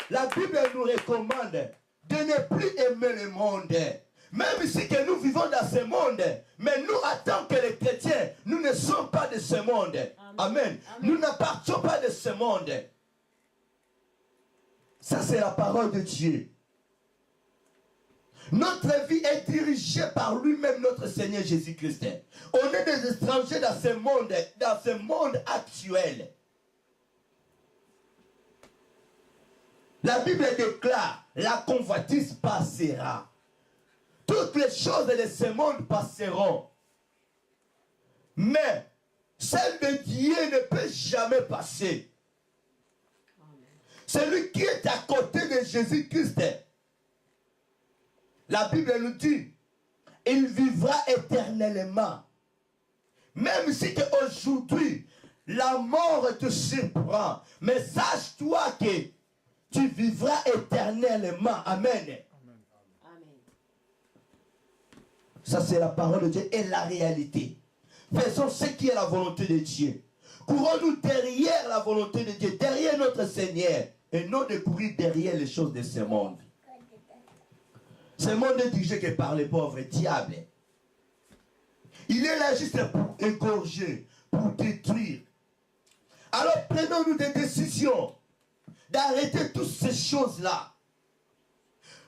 La Bible nous recommande de ne plus aimer le monde. Même si que nous vivons dans ce monde, mais nous, en tant que les chrétiens, nous ne sommes pas de ce monde. Amen. Amen. Amen. Nous n'appartenons pas de ce monde. Ça, c'est la parole de Dieu. Notre vie est dirigée par lui-même, notre Seigneur Jésus-Christ. On est des étrangers dans ce monde actuel. La Bible déclare, la convoitise passera. Toutes les choses de ce monde passeront. Mais celle de Dieu ne peut jamais passer. Celui qui est à côté de Jésus-Christ, la Bible nous dit, il vivra éternellement. Même si aujourd'hui, la mort te surprend, mais sache-toi que tu vivras éternellement. Amen. Amen. Ça, c'est la parole de Dieu et la réalité. Faisons ce qui est la volonté de Dieu. Courons-nous derrière la volonté de Dieu, derrière notre Seigneur, et non de courir derrière les choses de ce monde. Ce monde est dirigé que par les pauvres diables. Il est là juste pour égorger, pour détruire. Alors prenons-nous des décisions d'arrêter toutes ces choses-là.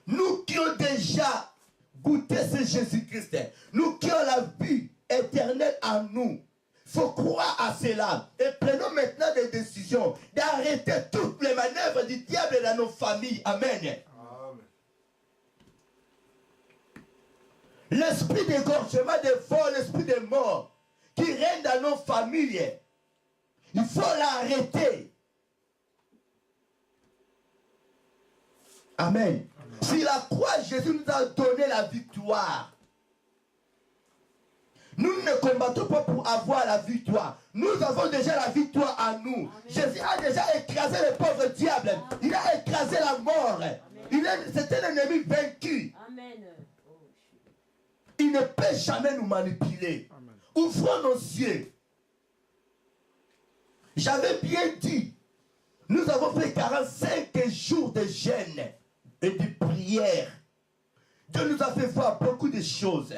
Nous qui avons déjà goûté ce Jésus-Christ, nous qui avons la vie éternelle en nous, il faut croire à cela. Et prenons maintenant des décisions d'arrêter toutes les manœuvres du diable dans nos familles. Amen. Amen. L'esprit d'égorgement, de vol, l'esprit de mort qui règne dans nos familles, il faut l'arrêter. Amen. Si la croix, Jésus nous a donné la victoire. Nous ne combattons pas pour avoir la victoire. Nous avons déjà la victoire en nous. Amen. Jésus a déjà écrasé le pauvre diable. Amen. Il a écrasé la mort. C'est un ennemi vaincu. Amen. Il ne peut jamais nous manipuler. Amen. Ouvrons nos yeux. J'avais bien dit, nous avons fait 45 jours de jeûne et de prière. Dieu nous a fait voir beaucoup de choses.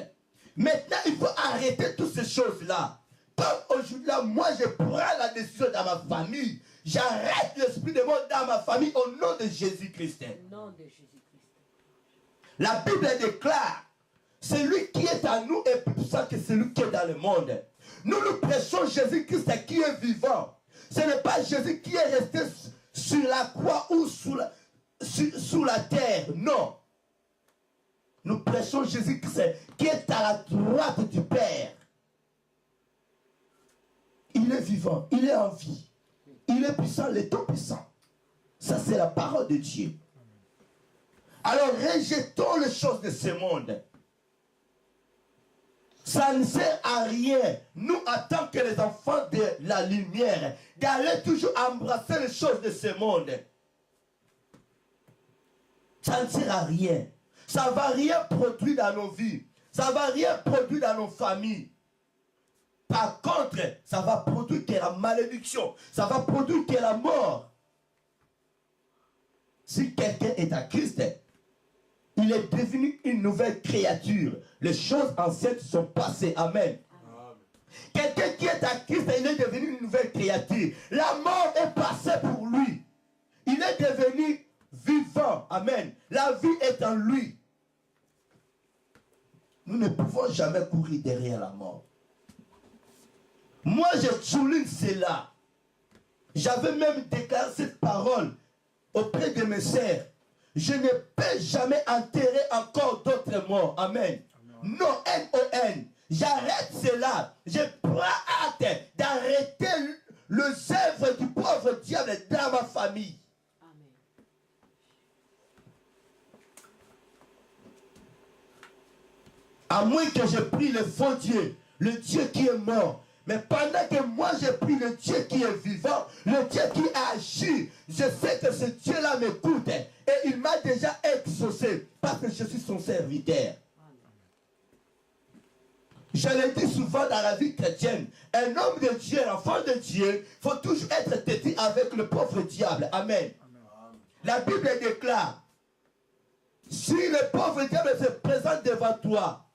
Maintenant, il faut arrêter toutes ces choses-là. Comme aujourd'hui, moi, je prends la décision dans ma famille. J'arrête l'esprit de mort dans ma famille au nom de Jésus-Christ. Au nom de Jésus-Christ. La Bible déclare, celui qui est en nous est plus puissant que celui qui est dans le monde. Nous prêchons Jésus-Christ qui est vivant. Ce n'est pas Jésus qui est resté sur la croix ou sous la terre. Non. Nous prêchons Jésus-Christ qui est à la droite du Père. Il est vivant, il est en vie. Il est puissant, il est tout puissant. Ça, c'est la parole de Dieu. Alors, rejetons les choses de ce monde. Ça ne sert à rien, nous, en tant que les enfants de la lumière, d'aller toujours embrasser les choses de ce monde. Ça ne sert à rien. Ça ne va rien produire dans nos vies. Ça ne va rien produire dans nos familles. Par contre, ça va produire que la malédiction. Ça va produire que la mort. Si quelqu'un est à Christ, il est devenu une nouvelle créature. Les choses anciennes sont passées. Amen. Quelqu'un qui est à Christ, il est devenu une nouvelle créature. La mort est passée pour lui. Il est devenu vivant. Amen. La vie est en lui. Nous ne pouvons jamais courir derrière la mort. Moi, je souligne cela. J'avais même déclaré cette parole auprès de mes sœurs. Je ne peux jamais enterrer encore d'autres morts. Amen. Non, N-O-N. J'arrête cela. Je prends acte d'arrêter les œuvres du pauvre diable dans ma famille. Amen. À moins que je prie le faux Dieu, le Dieu qui est mort. Mais pendant que moi je prie le Dieu qui est vivant, le Dieu qui agit, je sais que ce Dieu-là m'écoute. Et il m'a déjà exaucé parce que je suis son serviteur. Je le dis souvent dans la vie chrétienne, un homme de Dieu, un enfant de Dieu, il faut toujours être têtu avec le pauvre diable. Amen. La Bible déclare, si le pauvre diable se présente devant toi,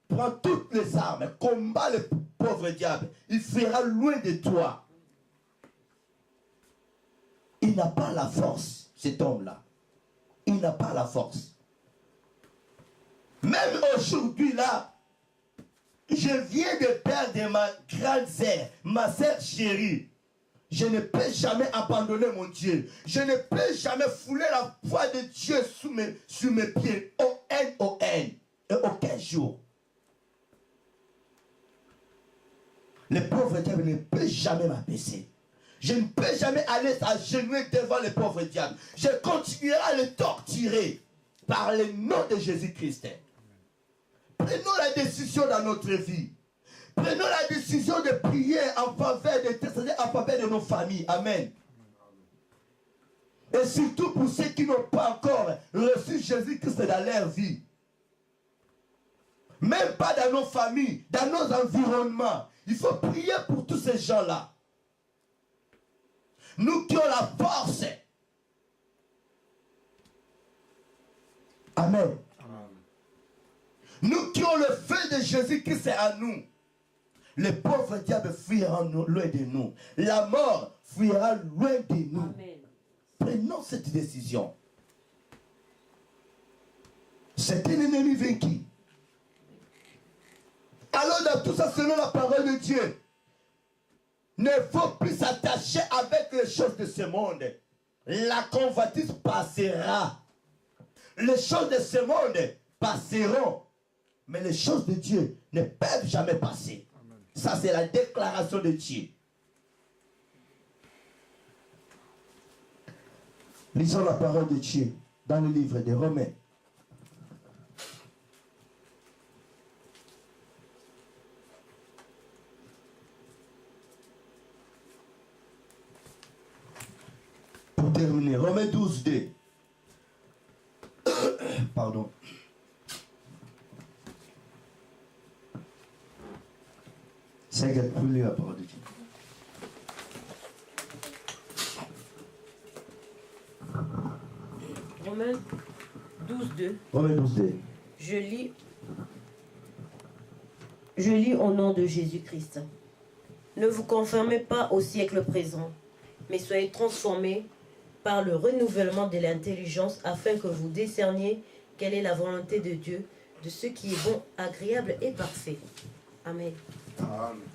prends toutes les armes, combat le pauvre diable, il fuira loin de toi. Il n'a pas la force, cet homme-là. Il n'a pas la force. Même aujourd'hui, là, je viens de perdre ma grande sœur, ma sœur chérie. Je ne peux jamais abandonner mon Dieu. Je ne peux jamais fouler la foi de Dieu sur mes pieds. O-N-O-N. Et aucun jour. Le pauvre diable ne peut jamais m'abaisser. Je ne peux jamais aller s'agenouiller devant le pauvre diable. Je continuerai à le torturer par le nom de Jésus-Christ. Prenons la décision dans notre vie. Prenons la décision de prier en faveur de nos familles. Amen. Et surtout pour ceux qui n'ont pas encore reçu Jésus-Christ dans leur vie. Même pas dans nos familles, dans nos environnements. Il faut prier pour tous ces gens-là. Nous qui avons la force. Amen. Nous qui avons le feu de Jésus-Christ en nous. Le pauvre diable fuira loin de nous. La mort fuira loin de nous. Amen. Prenons cette décision. C'est un ennemi vaincu. Alors dans tout ça, selon la parole de Dieu, ne faut plus s'attacher avec les choses de ce monde. La convoitise passera. Les choses de ce monde passeront. Mais les choses de Dieu ne peuvent jamais passer. Amen. Ça, c'est la déclaration de Dieu. Lisons la parole de Dieu dans le livre des Romains. Pour terminer, Romains 12, 2. Pardon. C'est pour lire la parole de Dieu. Romains 12, 2. Romains 12, 2. Je lis au nom de Jésus-Christ. Ne vous conformez pas au siècle présent, mais soyez transformés par le renouvellement de l'intelligence afin que vous discerniez quelle est la volonté de Dieu, de ce qui est bon, agréable et parfait. Amen.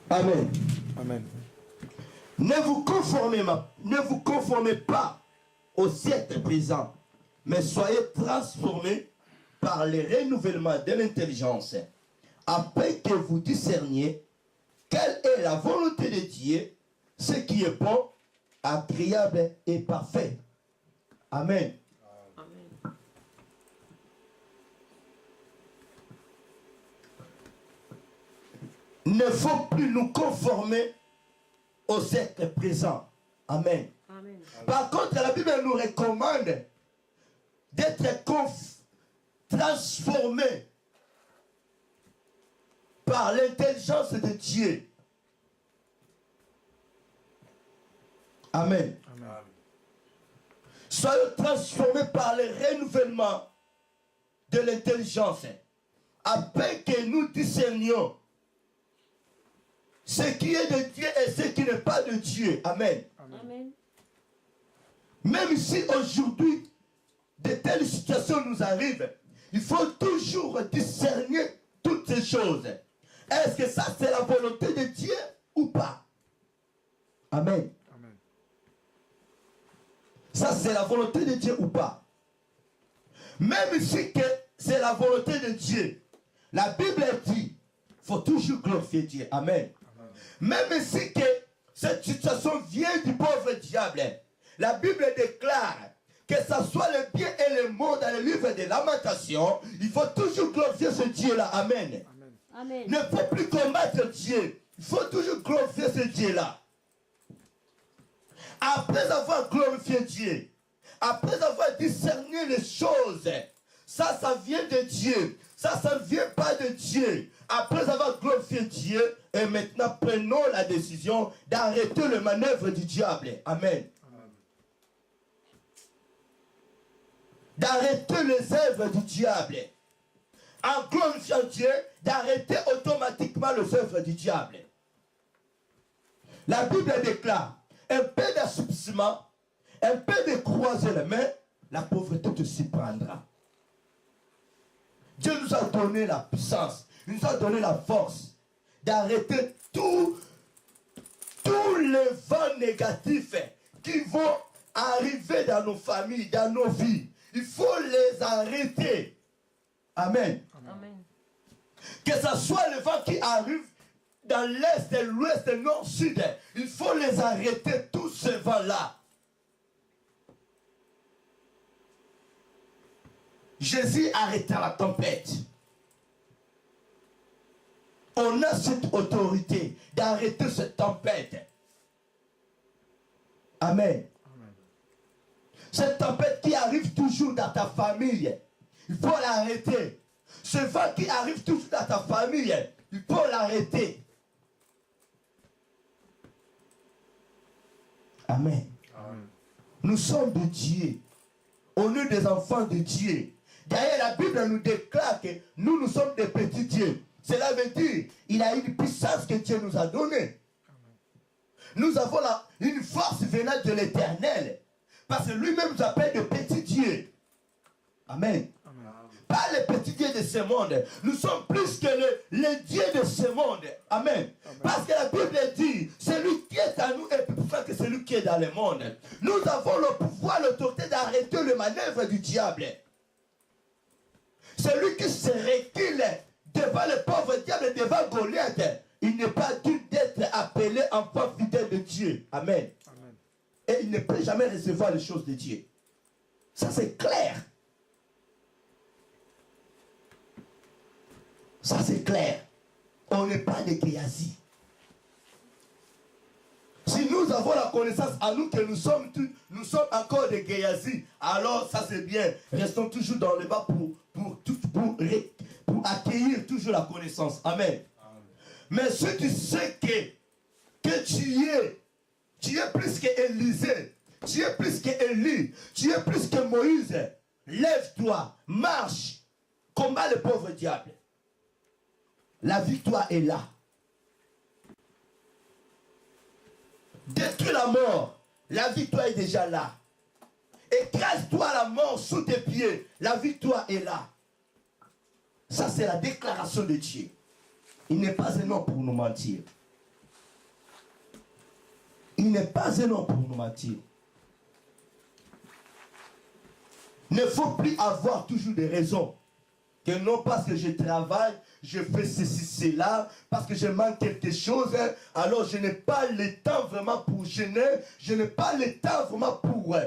Amen. Amen. Ne vous conformez pas au siècle présent, mais soyez transformés par le renouvellement de l'intelligence, afin que vous discerniez quelle est la volonté de Dieu, ce qui est bon, agréable et parfait. Amen. Amen. ne faut plus nous conformer au siècle présent. Amen. Amen. Par contre, la Bible nous recommande d'être transformés par l'intelligence de Dieu. Amen. Amen. Soyons transformés par le renouvellement de l'intelligence, afin que nous discernions ce qui est de Dieu et ce qui n'est pas de Dieu. Amen. Amen. Même si aujourd'hui de telles situations nous arrivent, il faut toujours discerner toutes ces choses. Est-ce que ça c'est la volonté de Dieu ou pas? Amen. Amen. Ça c'est la volonté de Dieu ou pas? Même si que c'est la volonté de Dieu, la Bible dit, il faut toujours glorifier Dieu. Amen. Même si que cette situation vient du pauvre diable, la Bible déclare que ce soit le bien et le mal dans le livre de Lamentations, il faut toujours glorifier ce Dieu-là. Amen. Amen. Il ne faut plus combattre Dieu. Il faut toujours glorifier ce Dieu-là. Après avoir glorifié Dieu, après avoir discerné les choses, ça vient de Dieu. Ça ne vient pas de Dieu. Après avoir glorifié Dieu, et maintenant prenons la décision d'arrêter le manœuvre du diable. Amen. D'arrêter les œuvres du diable. En glorifiant Dieu, d'arrêter automatiquement les œuvres du diable. La Bible déclare, un peu d'assouplissement, un peu de croiser les mains, la pauvreté te surprendra. Dieu nous a donné la puissance, il nous a donné la force d'arrêter tous les vents négatifs qui vont arriver dans nos familles, dans nos vies. Il faut les arrêter. Amen. Amen. Que ce soit le vent qui arrive dans l'est, l'ouest, le nord, sud, il faut les arrêter, tous ces vents-là. Jésus arrêta la tempête. On a cette autorité d'arrêter cette tempête. Amen. Cette tempête qui arrive toujours dans ta famille, il faut l'arrêter. Ce vent qui arrive toujours dans ta famille, il faut l'arrêter. Amen. Amen. Nous sommes de Dieu. On est des enfants de Dieu. D'ailleurs, la Bible nous déclare que nous sommes des petits dieux. Cela veut dire qu'il a une puissance que Dieu nous a donnée. Nous avons une force venant de l'Éternel. Parce que lui-même nous appelle de petits dieux. Amen. Amen. Pas les petits dieux de ce monde. Nous sommes plus que les dieux de ce monde. Amen. Parce que la Bible dit, celui qui est à nous est plus fort que celui qui est dans le monde. Nous avons le pouvoir, l'autorité d'arrêter le manœuvre du diable. Celui qui se recule devant le pauvre diable, devant Goliath, il n'est pas digne d'être appelé enfant fidèle de Dieu. Amen. Amen. Et il ne peut jamais recevoir les choses de Dieu. Ça c'est clair. Ça c'est clair. On n'est pas des Géasi. Si nous avons la connaissance à nous que nous sommes encore des Géasi, alors ça c'est bien. Restons toujours dans le bas pour accueillir toujours la connaissance. Amen. Amen. Mais si tu sais que tu es plus qu'Élisée, tu es plus qu'Élie, tu es plus que Moïse, lève-toi, marche, combat le pauvre diable. La victoire est là. Détruis la mort, la victoire est déjà là. Écrase-toi la mort sous tes pieds, la victoire est là. Ça c'est la déclaration de Dieu. Il n'est pas un homme pour nous mentir. Il n'est pas un homme pour nous mentir. Il ne faut plus avoir toujours des raisons. Que non parce que je travaille, je fais ceci, cela, parce que je manque quelque chose, alors je n'ai pas le temps vraiment pour jeûner, je n'ai pas le temps vraiment pour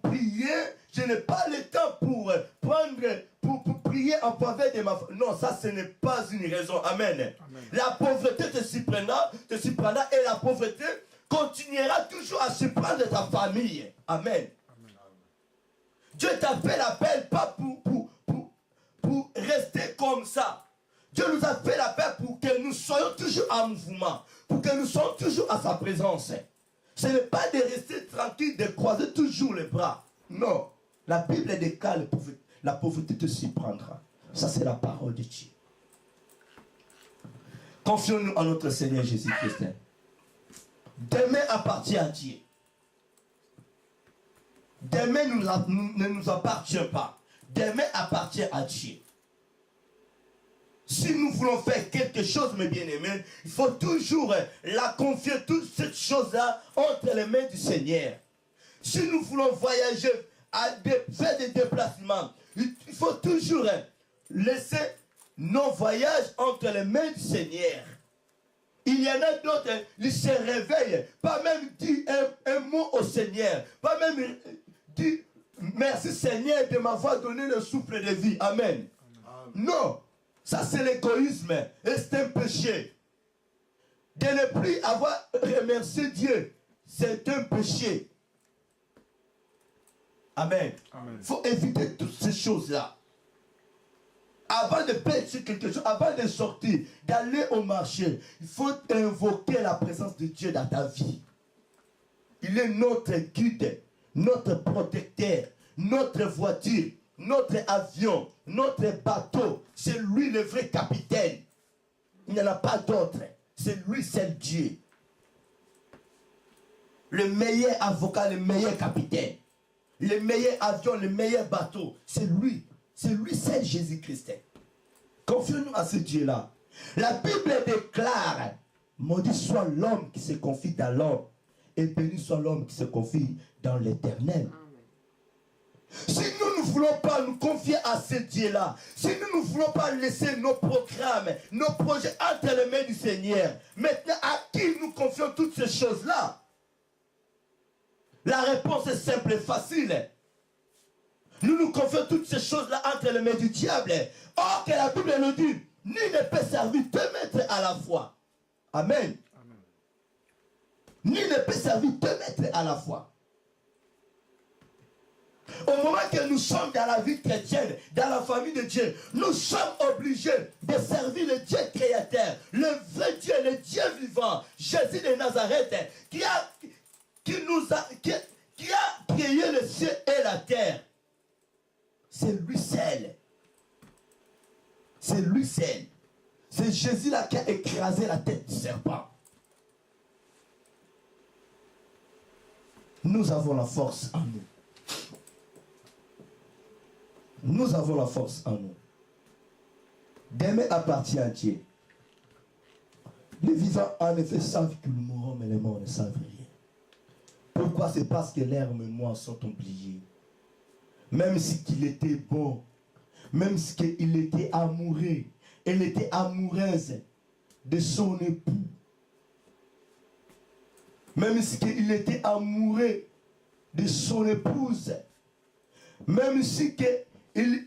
prier, je n'ai pas le temps pour prendre, pour prier en faveur de ma famille. Non, ça, ce n'est pas une raison. Amen. La pauvreté te surprendra et la pauvreté continuera toujours à surprendre ta famille. Amen. Dieu t'a fait l'appel pas pour rester comme ça. Dieu nous a fait l'appel pour que nous soyons toujours en mouvement, pour que nous soyons toujours à sa présence. Ce n'est pas de rester tranquille, de croiser toujours les bras. Non. La Bible déclare la pauvreté te surprendra. Ça, c'est la parole de Dieu. Confions-nous en notre Seigneur Jésus-Christ. Demain appartient à Dieu. Demain ne nous appartient pas. Demain appartient à Dieu. Si nous voulons faire quelque chose, mes bien-aimés, il faut toujours la confier, toute cette chose-là, entre les mains du Seigneur. Si nous voulons voyager, faire des déplacements, il faut toujours laisser nos voyages entre les mains du Seigneur. Il y en a d'autres, ils se réveillent, pas même dire un mot au Seigneur, pas même dire merci Seigneur de m'avoir donné le souffle de vie. Amen. Non, ça c'est l'égoïsme et c'est un péché. De ne plus avoir remercié Dieu, c'est un péché. Amen. Il faut éviter toutes ces choses-là. Avant de pêcher quelque chose, avant de sortir, d'aller au marché, il faut invoquer la présence de Dieu dans ta vie. Il est notre guide, notre protecteur, notre voiture, notre avion, notre bateau. C'est lui le vrai capitaine. Il n'y en a pas d'autre. C'est lui, c'est Dieu. Le meilleur avocat, le meilleur capitaine. Le meilleur avion, le meilleur bateau. C'est lui. C'est lui, c'est Jésus-Christ. Confions-nous à ce Dieu-là. La Bible déclare, maudit soit l'homme qui se confie dans l'homme, et béni soit l'homme qui se confie dans l'Éternel. Si nous ne voulons pas nous confier à ce Dieu-là, si nous ne voulons pas laisser nos programmes, nos projets entre les mains du Seigneur, maintenant à qui nous confions toutes ces choses-là? La réponse est simple et facile. Nous nous confions toutes ces choses-là entre les mains du diable. Or que la Bible nous dit, nul ne peut servir deux maîtres à la fois. Amen. Nul ne peut servir deux maîtres à la fois. Au moment que nous sommes dans la vie chrétienne, dans la famille de Dieu, nous sommes obligés de servir le Dieu créateur, le vrai Dieu, le Dieu vivant, Jésus de Nazareth, qui a créé le ciel et la terre. C'est lui seul. C'est lui seul. C'est Jésus-là qui a écrasé la tête du serpent. Nous avons la force en nous. Nous avons la force en nous. Demain appartient à Dieu. Les vivants en effet savent que nous mourrons, mais les morts ne savent rien. Pourquoi? C'est parce que l'air et moi sont oubliés. Même si qu'il était bon, même si qu'il était amoureux, elle était amoureuse de son époux. Même si qu'il était amoureux de son épouse. Même si qu'il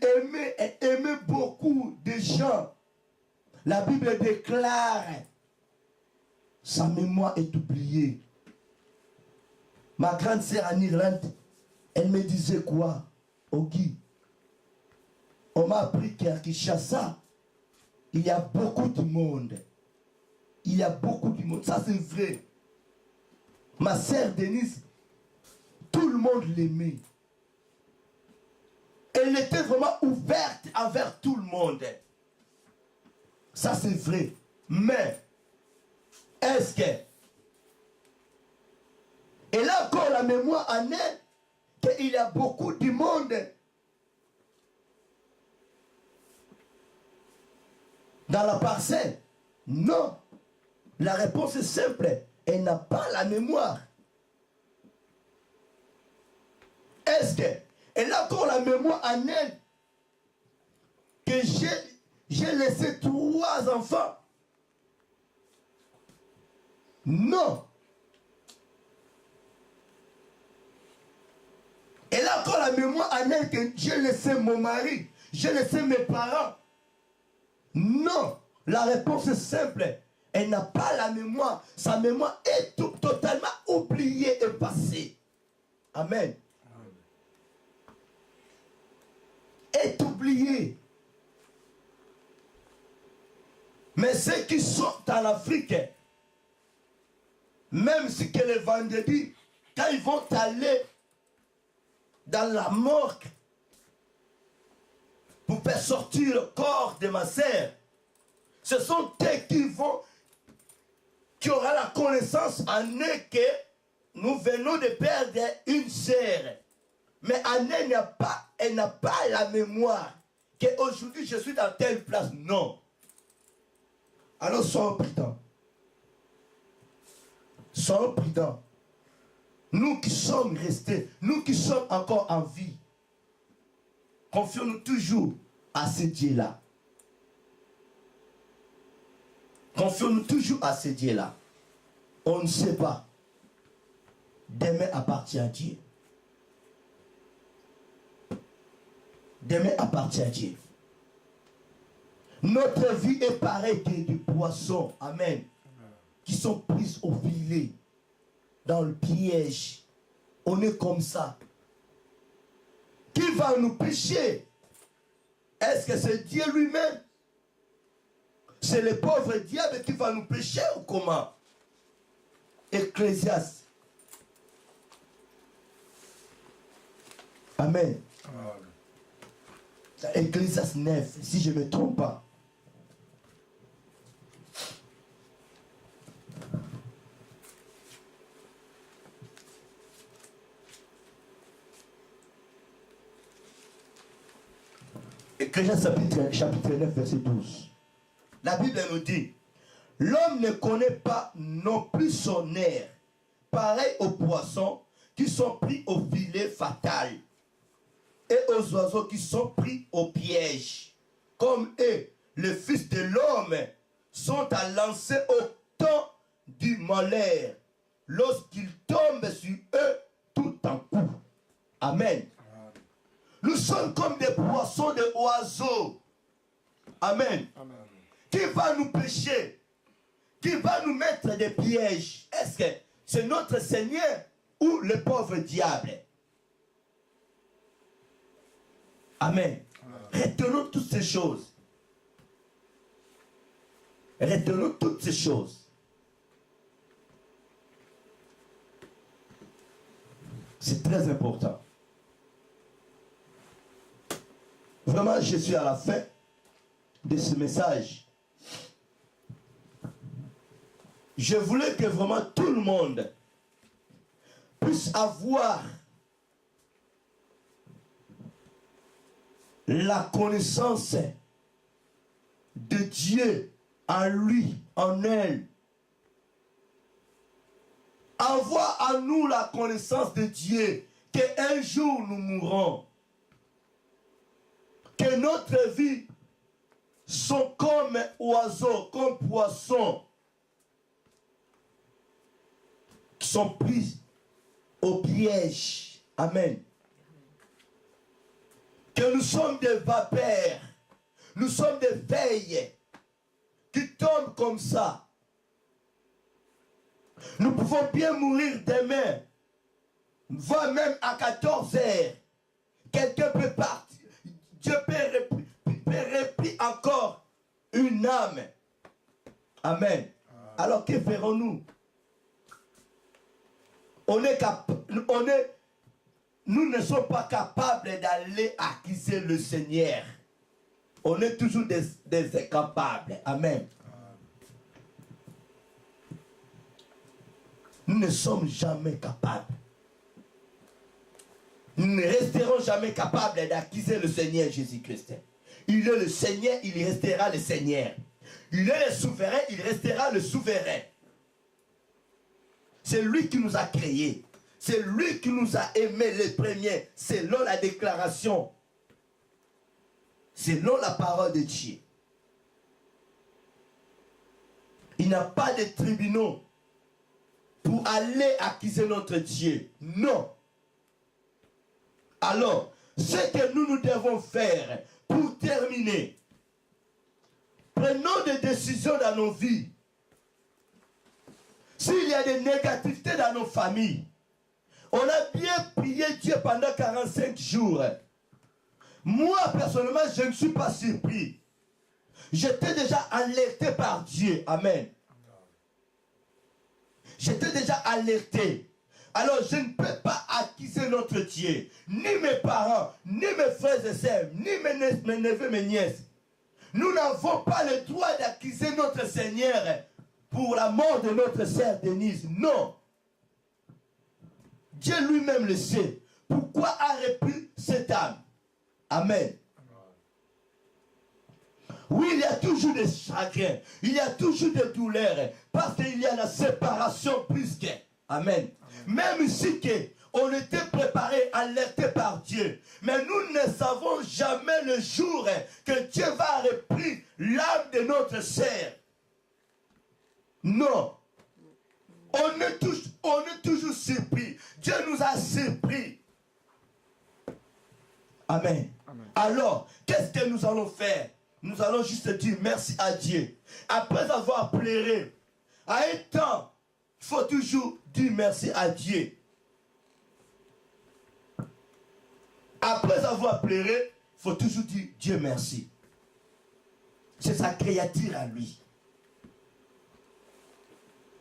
aimait beaucoup de gens. La Bible déclare, sa mémoire est oubliée. Ma grande sœur en Irlande, elle me disait quoi? Ogi, on m'a appris qu'à Kinshasa, il y a beaucoup de monde. Il y a beaucoup de monde. Ça, c'est vrai. Ma sœur Denise, tout le monde l'aimait. Elle était vraiment ouverte envers tout le monde. Ça, c'est vrai. Mais, est-ce que elle a encore la mémoire en elle qu'il y a beaucoup de monde dans la parcelle? Non. La réponse est simple. Elle n'a pas la mémoire. Est-ce qu'elle a encore la mémoire en elle que j'ai laissé 3 enfants? Non. Elle a encore la mémoire en elle que j'ai laissé mon mari, j'ai laissé mes parents. Non, la réponse est simple. Elle n'a pas la mémoire. Sa mémoire est totalement oubliée et passée. Amen. Est oubliée. Mais ceux qui sont en Afrique, même si que le vendredi, quand ils vont aller dans la morgue pour faire sortir le corps de ma sœur, ce sont eux qui auront la connaissance en eux que nous venons de perdre une sœur. Mais en elle n'a pas la mémoire qu'aujourd'hui je suis dans telle place. Non. Alors soyons prudents. Soyons prudents. Nous qui sommes restés, nous qui sommes encore en vie, confions-nous toujours à ce Dieu-là. Confions-nous toujours à ce Dieu-là. On ne sait pas. Demain appartient à Dieu. Demain appartient à Dieu. Notre vie est pareille que des poissons, amen, qui sont prises au filet, dans le piège. On est comme ça. Qui va nous pécher? Est-ce que c'est Dieu lui-même? C'est le pauvre diable qui va nous pécher ou comment? Ecclésiaste. Amen. Ecclésiaste 9, si je ne me trompe pas. Ecclésiaste chapitre 9, verset 12. La Bible nous dit, l'homme ne connaît pas non plus son air, pareil aux poissons qui sont pris au filet fatal et aux oiseaux qui sont pris au piège. Comme eux, les fils de l'homme sont à lancer au temps du malheur, lorsqu'ils tombent sur eux tout en coup. Amen. Nous sommes comme des poissons, des oiseaux. Amen. Amen. Qui va nous pécher? Qui va nous mettre des pièges? Est-ce que c'est notre Seigneur ou le pauvre diable? Amen. Retenons toutes ces choses. Retenons toutes ces choses. C'est très important. Vraiment, je suis à la fin de ce message. Je voulais que vraiment tout le monde puisse avoir la connaissance de Dieu en lui, en elle. Avoir en nous la connaissance de Dieu, qu'un jour nous mourrons. Que notre vie sont comme oiseaux, comme poissons, qui sont pris au piège. Amen. Que nous sommes des vapeurs, nous sommes des feuilles qui tombent comme ça. Nous pouvons bien mourir demain, voire même à 14 heures. Quelqu'un peut partir. Dieu peut reprendre encore une âme. Amen. Alors que ferons-nous? Nous ne sommes pas capables d'aller acquiser le Seigneur. On est toujours des incapables. Amen. Nous ne sommes jamais capables. Nous ne resterons jamais capables d'acquiser le Seigneur Jésus-Christ. Il est le Seigneur, il restera le Seigneur. Il est le souverain, il restera le souverain. C'est lui qui nous a créés. C'est lui qui nous a aimés les premiers, selon la déclaration, selon la parole de Dieu. Il n'a pas de tribunaux pour aller acquiser notre Dieu. Non. Alors, ce que nous devons faire, pour terminer, prenons des décisions dans nos vies. S'il y a des négativités dans nos familles, on a bien prié Dieu pendant 45 jours. Moi, personnellement, je ne suis pas surpris. J'étais déjà alerté par Dieu. Amen. J'étais déjà alerté. Alors, je ne peux pas accuser notre Dieu. Ni mes parents, ni mes frères et sœurs, ni mes neveux, mes nièces. Nous n'avons pas le droit d'accuser notre Seigneur pour la mort de notre sœur Denise. Non. Dieu lui-même le sait. Pourquoi a repris cette âme? Amen. Oui, il y a toujours des chagrins. Il y a toujours des douleurs. Parce qu'il y a la séparation plus que. Amen. Même si on était préparé, alerté par Dieu. Mais nous ne savons jamais le jour que Dieu va reprendre l'âme de notre sœur. Non. On est toujours surpris. Dieu nous a surpris. Amen. Amen. Alors, qu'est-ce que nous allons faire? Nous allons juste dire merci à Dieu. Après avoir pleuré, à un temps, il faut toujours dire merci à Dieu. Après avoir pleuré, il faut toujours dire Dieu merci. C'est sa créature à lui.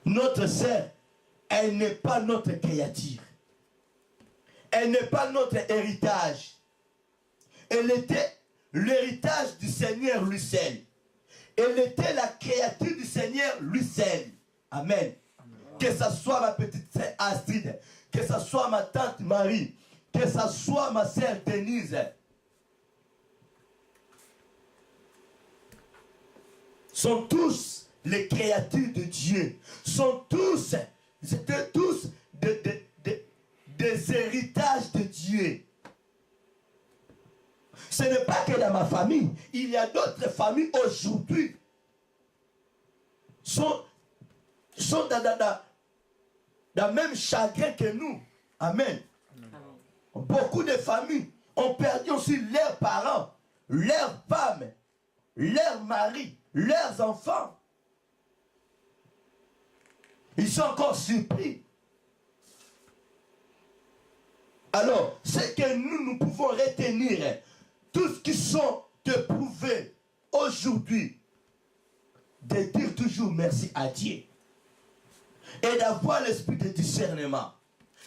Notre sœur, elle n'est pas notre créature. Elle n'est pas notre héritage. Elle était l'héritage du Seigneur lui seul. Elle était la créature du Seigneur lui seul. Amen. Amen. Que ce soit ma petite sœur Astrid, que ce soit ma tante Marie, que ce soit ma sœur Denise. Sont tous les créatures de Dieu. C'était tous des héritages de Dieu. Ce n'est pas que dans ma famille. Il y a d'autres familles aujourd'hui sont dans le même chagrin que nous. Amen. Amen. Beaucoup de familles ont perdu aussi leurs parents, leurs femmes, leurs maris, leurs enfants. Ils sont encore surpris. Alors, ce que nous pouvons retenir, tous qui sont éprouvés aujourd'hui, de dire toujours merci à Dieu. Et d'avoir l'esprit de discernement.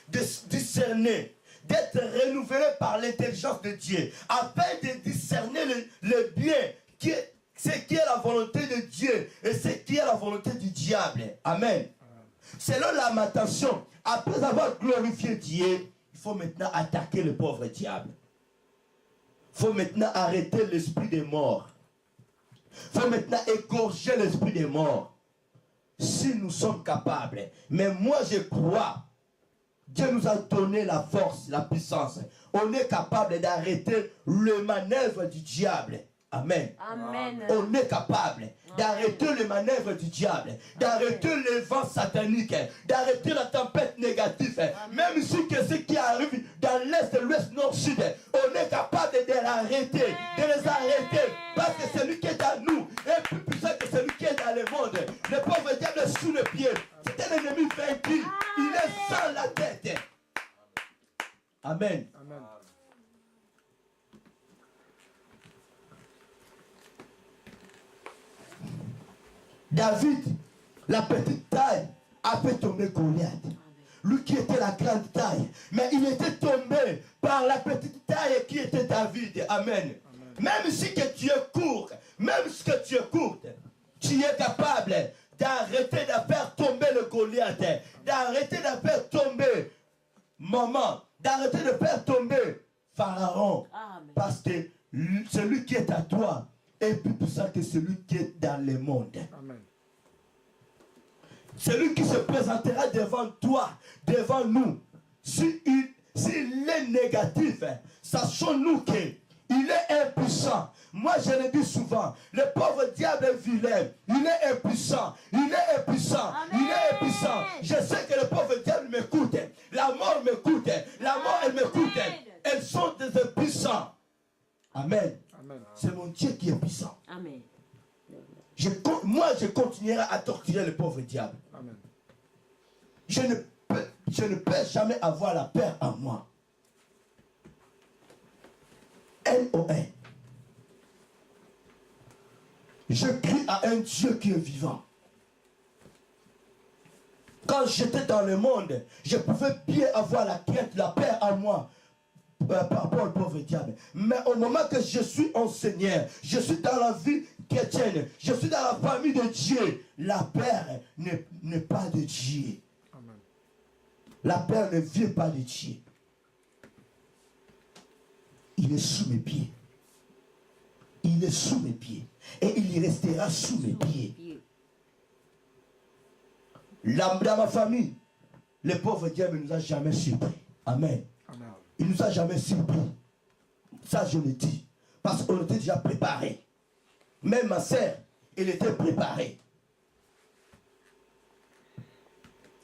De discerner, d'être renouvelé par l'intelligence de Dieu. Afin de discerner le bien, ce qui est la volonté de Dieu et ce qui est la volonté du diable. Amen. Selon Lamentation, après avoir glorifié Dieu, il faut maintenant attaquer le pauvre diable. Il faut maintenant arrêter l'esprit des morts. Il faut maintenant égorger l'esprit des morts. Si nous sommes capables. Mais moi je crois, Dieu nous a donné la force, la puissance. On est capable d'arrêter le manœuvre du diable. Amen. Amen. On est capable d'arrêter les manœuvres du diable, d'arrêter les vents sataniques, d'arrêter la tempête négative. Amen. Même si que ce qui arrive dans l'est, l'ouest, nord, sud, on est capable de l'arrêter, de les arrêter. Parce que celui qui est dans nous est plus puissant que celui qui est dans le monde. Le pauvre diable est sous le pied. C'est un ennemi vaincu. Il est sans la tête. Amen. Amen. David, la petite taille, a fait tomber Goliath. Lui qui était la grande taille. Mais il était tombé par la petite taille qui était David. Amen. Amen. Même si que tu es court, même si que tu es courte, tu es capable d'arrêter de faire tomber le Goliath, d'arrêter de faire tomber maman, d'arrêter de faire tomber Pharaon. Amen. Parce que celui qui est à toi est plus puissant que celui qui est dans le monde. Amen. Celui qui se présentera devant toi, devant nous, s'il est négatif, sachons-nous qu'il est impuissant. Moi je le dis souvent, le pauvre diable est vilain, il est impuissant, il est impuissant, Amen. Il est impuissant. Je sais que le pauvre diable m'écoute, la mort m'écoute, la mort elle m'écoute, elles sont des impuissants. Amen. Amen. C'est mon Dieu qui est puissant. Amen. Moi, je continuerai à torturer le pauvre diable. Amen. Je ne peux jamais avoir la paix en moi. N-O-N. Je crie à un Dieu qui est vivant. Quand j'étais dans le monde, je pouvais bien avoir la crainte, la paix en moi par rapport au pauvre diable. Mais au moment que je suis en Seigneur, je suis dans la vie chrétienne, je suis dans la famille de Dieu, la paix n'est pas de Dieu. Amen. La paix ne vient pas de Dieu. Il est sous mes pieds. Il est sous mes pieds. Et il restera sous mes pieds. Dans ma famille, le pauvre diable ne nous a jamais surpris. Amen. Amen. Il ne nous a jamais surpris. Ça, je le dis. Parce qu'on était déjà préparé. Même ma sœur, elle était préparée.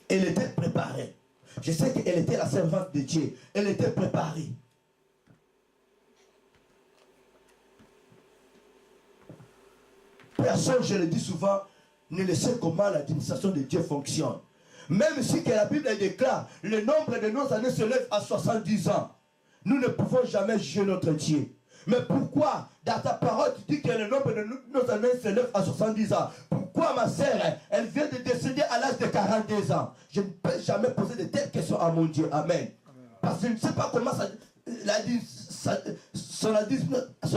Elle était préparée. Je sais qu'elle était la servante de Dieu. Elle était préparée. Personne, je le dis souvent, ne sait comment l'administration de Dieu fonctionne. Même si que la Bible déclare, le nombre de nos années se lève à 70 ans. Nous ne pouvons jamais juger notre Dieu. Mais pourquoi, dans ta parole, tu dis que le nombre de nos années se lève à 70 ans? Pourquoi ma sœur, elle vient de décéder à l'âge de 42 ans? Je ne peux jamais poser de telles questions à mon Dieu. Amen. Parce que je ne sais pas comment son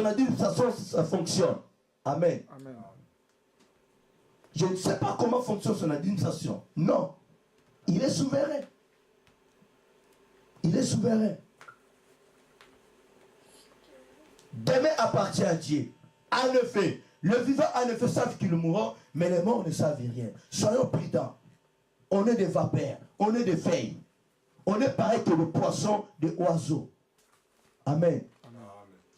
administration fonctionne. Amen. Amen. Je ne sais pas comment fonctionne son administration. Non. Il est souverain. Il est souverain. Demain appartient à Dieu. En effet, le vivant en effet savent qu'ils mourront, mais les morts ne savent rien. Soyons prudents. On est des vapeurs, on est des feuilles. On est pareil que le poisson des oiseaux. Amen. Amen.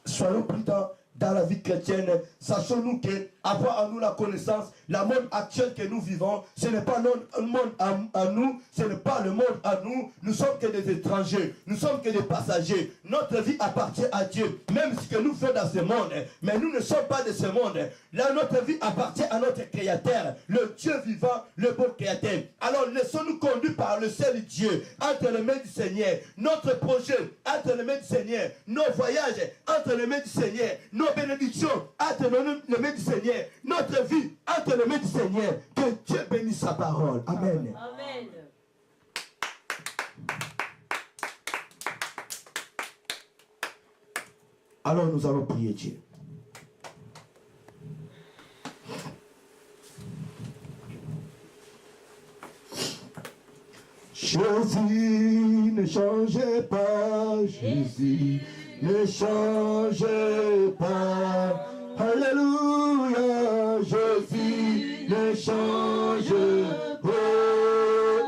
Soyons prudents dans la vie chrétienne. Sachons-nous que avoir en nous la connaissance, le monde actuel que nous vivons, ce n'est pas notre monde à nous, ce n'est pas le monde à nous. Nous sommes que des étrangers, nous sommes que des passagers. Notre vie appartient à Dieu, même ce que nous faisons dans ce monde. Mais nous ne sommes pas de ce monde. Là, notre vie appartient à notre Créateur, le Dieu vivant, le bon Créateur. Alors laissons-nous conduire par le seul Dieu, entre les mains du Seigneur. Notre projet, entre les mains du Seigneur. Nos voyages, entre les mains du Seigneur. Nos bénédictions, entre les mains du Seigneur. Notre vie, entre les mains du Seigneur. Que Dieu bénisse sa parole. Amen. Amen. Alors nous allons prier Dieu. Jésus, ne changez pas, Jésus, ne changez pas. Alléluia, Jésus, ne change pas.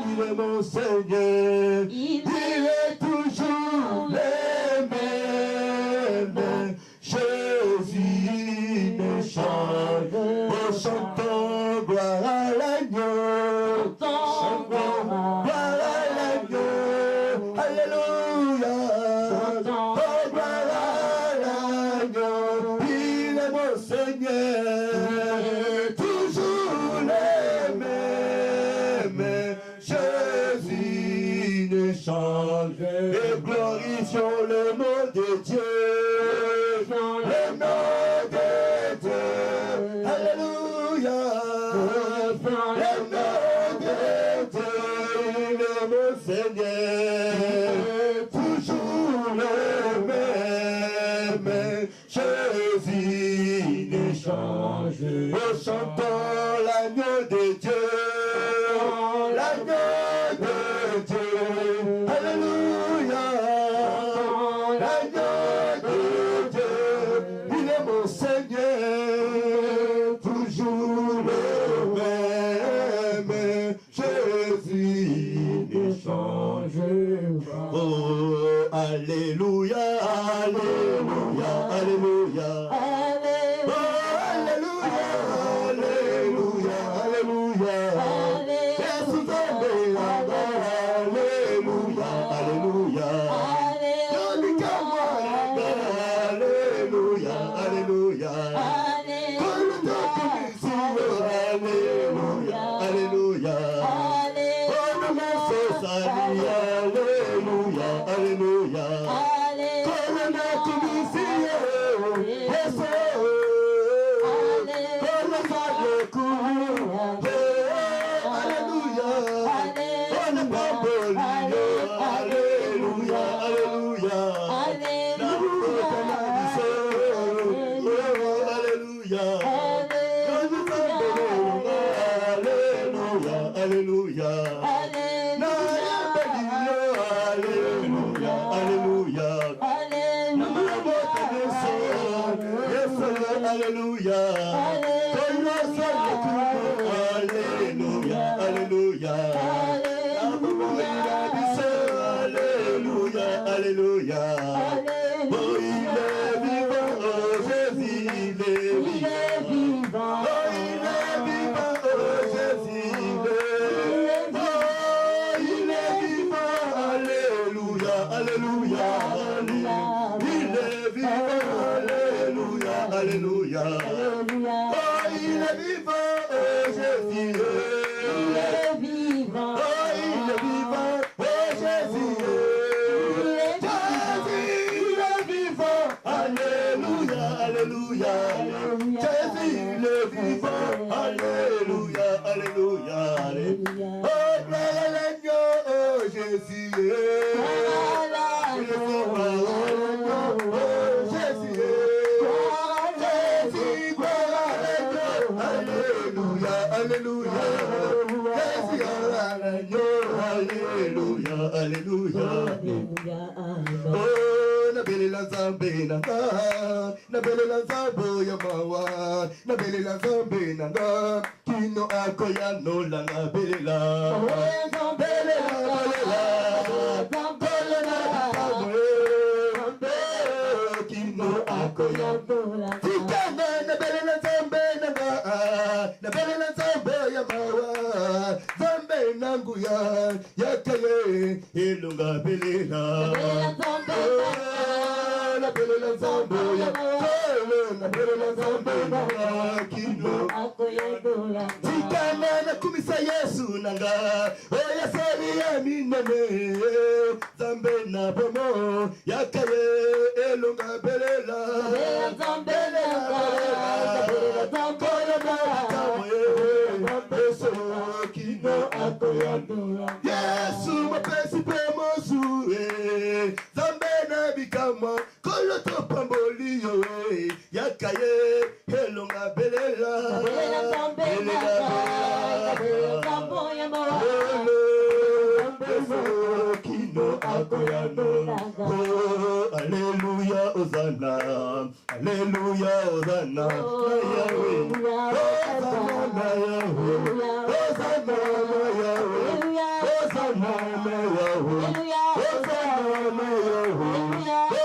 Il est mon Seigneur, il est toujours le même. Jésus ne change pas. Chantons gloire à l'agneau. Chantons gloire à l'agneau. Alléluia. Chantons gloire à l'agneau. Il est mon Seigneur, toujours le même. Jésus ne change. Et glorifions le nom de Dieu. Le nom de Dieu. Alléluia. Le nom de Dieu. Il est mon Seigneur, toujours le même. Jésus ne change. Oh, chantons l'agneau de Dieu. L'agneau de Dieu. Alléluia. L'agneau de Dieu. Il est mon Seigneur, toujours le même. Jésus ne change pas. Oh, alléluia, alléluia, alléluia. Oh, alléluia, alléluia, alléluia. Jésus est alléluia, alléluia. Alléluia, alléluia. Alléluia. Corona tumisiye Yesu. Corona lekulu. Alléluia. Corona pamboliyo. Alléluia. Alléluia. Alléluia. Alléluia. Alléluia. Alléluia. Oh, il est vivant, oh Jésus, il est vivant. Oh, il est vivant, oh Jésus, il est vivant. Alléluia, alléluia. Il est vivant, alléluia, alléluia. Oh, il est vivant, oh Jésus. Il est vivant. Oh, il est vivant, oh Jésus. Alléluia, alléluia. Jésus le vivant. Alléluia, alléluia. Oh, gloire à l'agneau, oh Jésus. Gloire à l'agneau, oh Jésus. Jésus, gloire à l'agneau. Alléluia, alléluia. Jésus à l'agneau. Alléluia, alléluia. Oh, Nabelela Zambe nanga, Nabelela Zambo Yamawa, Nabelela Zambe nanga, Kino Akoya no langa belela, Belela belela, Belela Kino Akoya no langa, Tikana Nabelela Zambe nanga, Nabelela Zambo Yamawa, Zambe nanguya, Yakaye, Ilunga belela. La belle Zamboya, la belle Zamboya, Kino. Tikana na kumisa Yesu nanga, oya sari ya minene, Zambe na bomo, yakaye elonga belela, Zambele Kino akoya. Yesu mapesi pemosu, Zambe na bikama. Koloto pamboliyo yakaye helonga belela kino akoyano. Alléluia Hosanna, Alléluia Hosanna na Yahweh, Hosanna na Yahweh, Hosanna na Yahweh, Hosanna na Yahweh,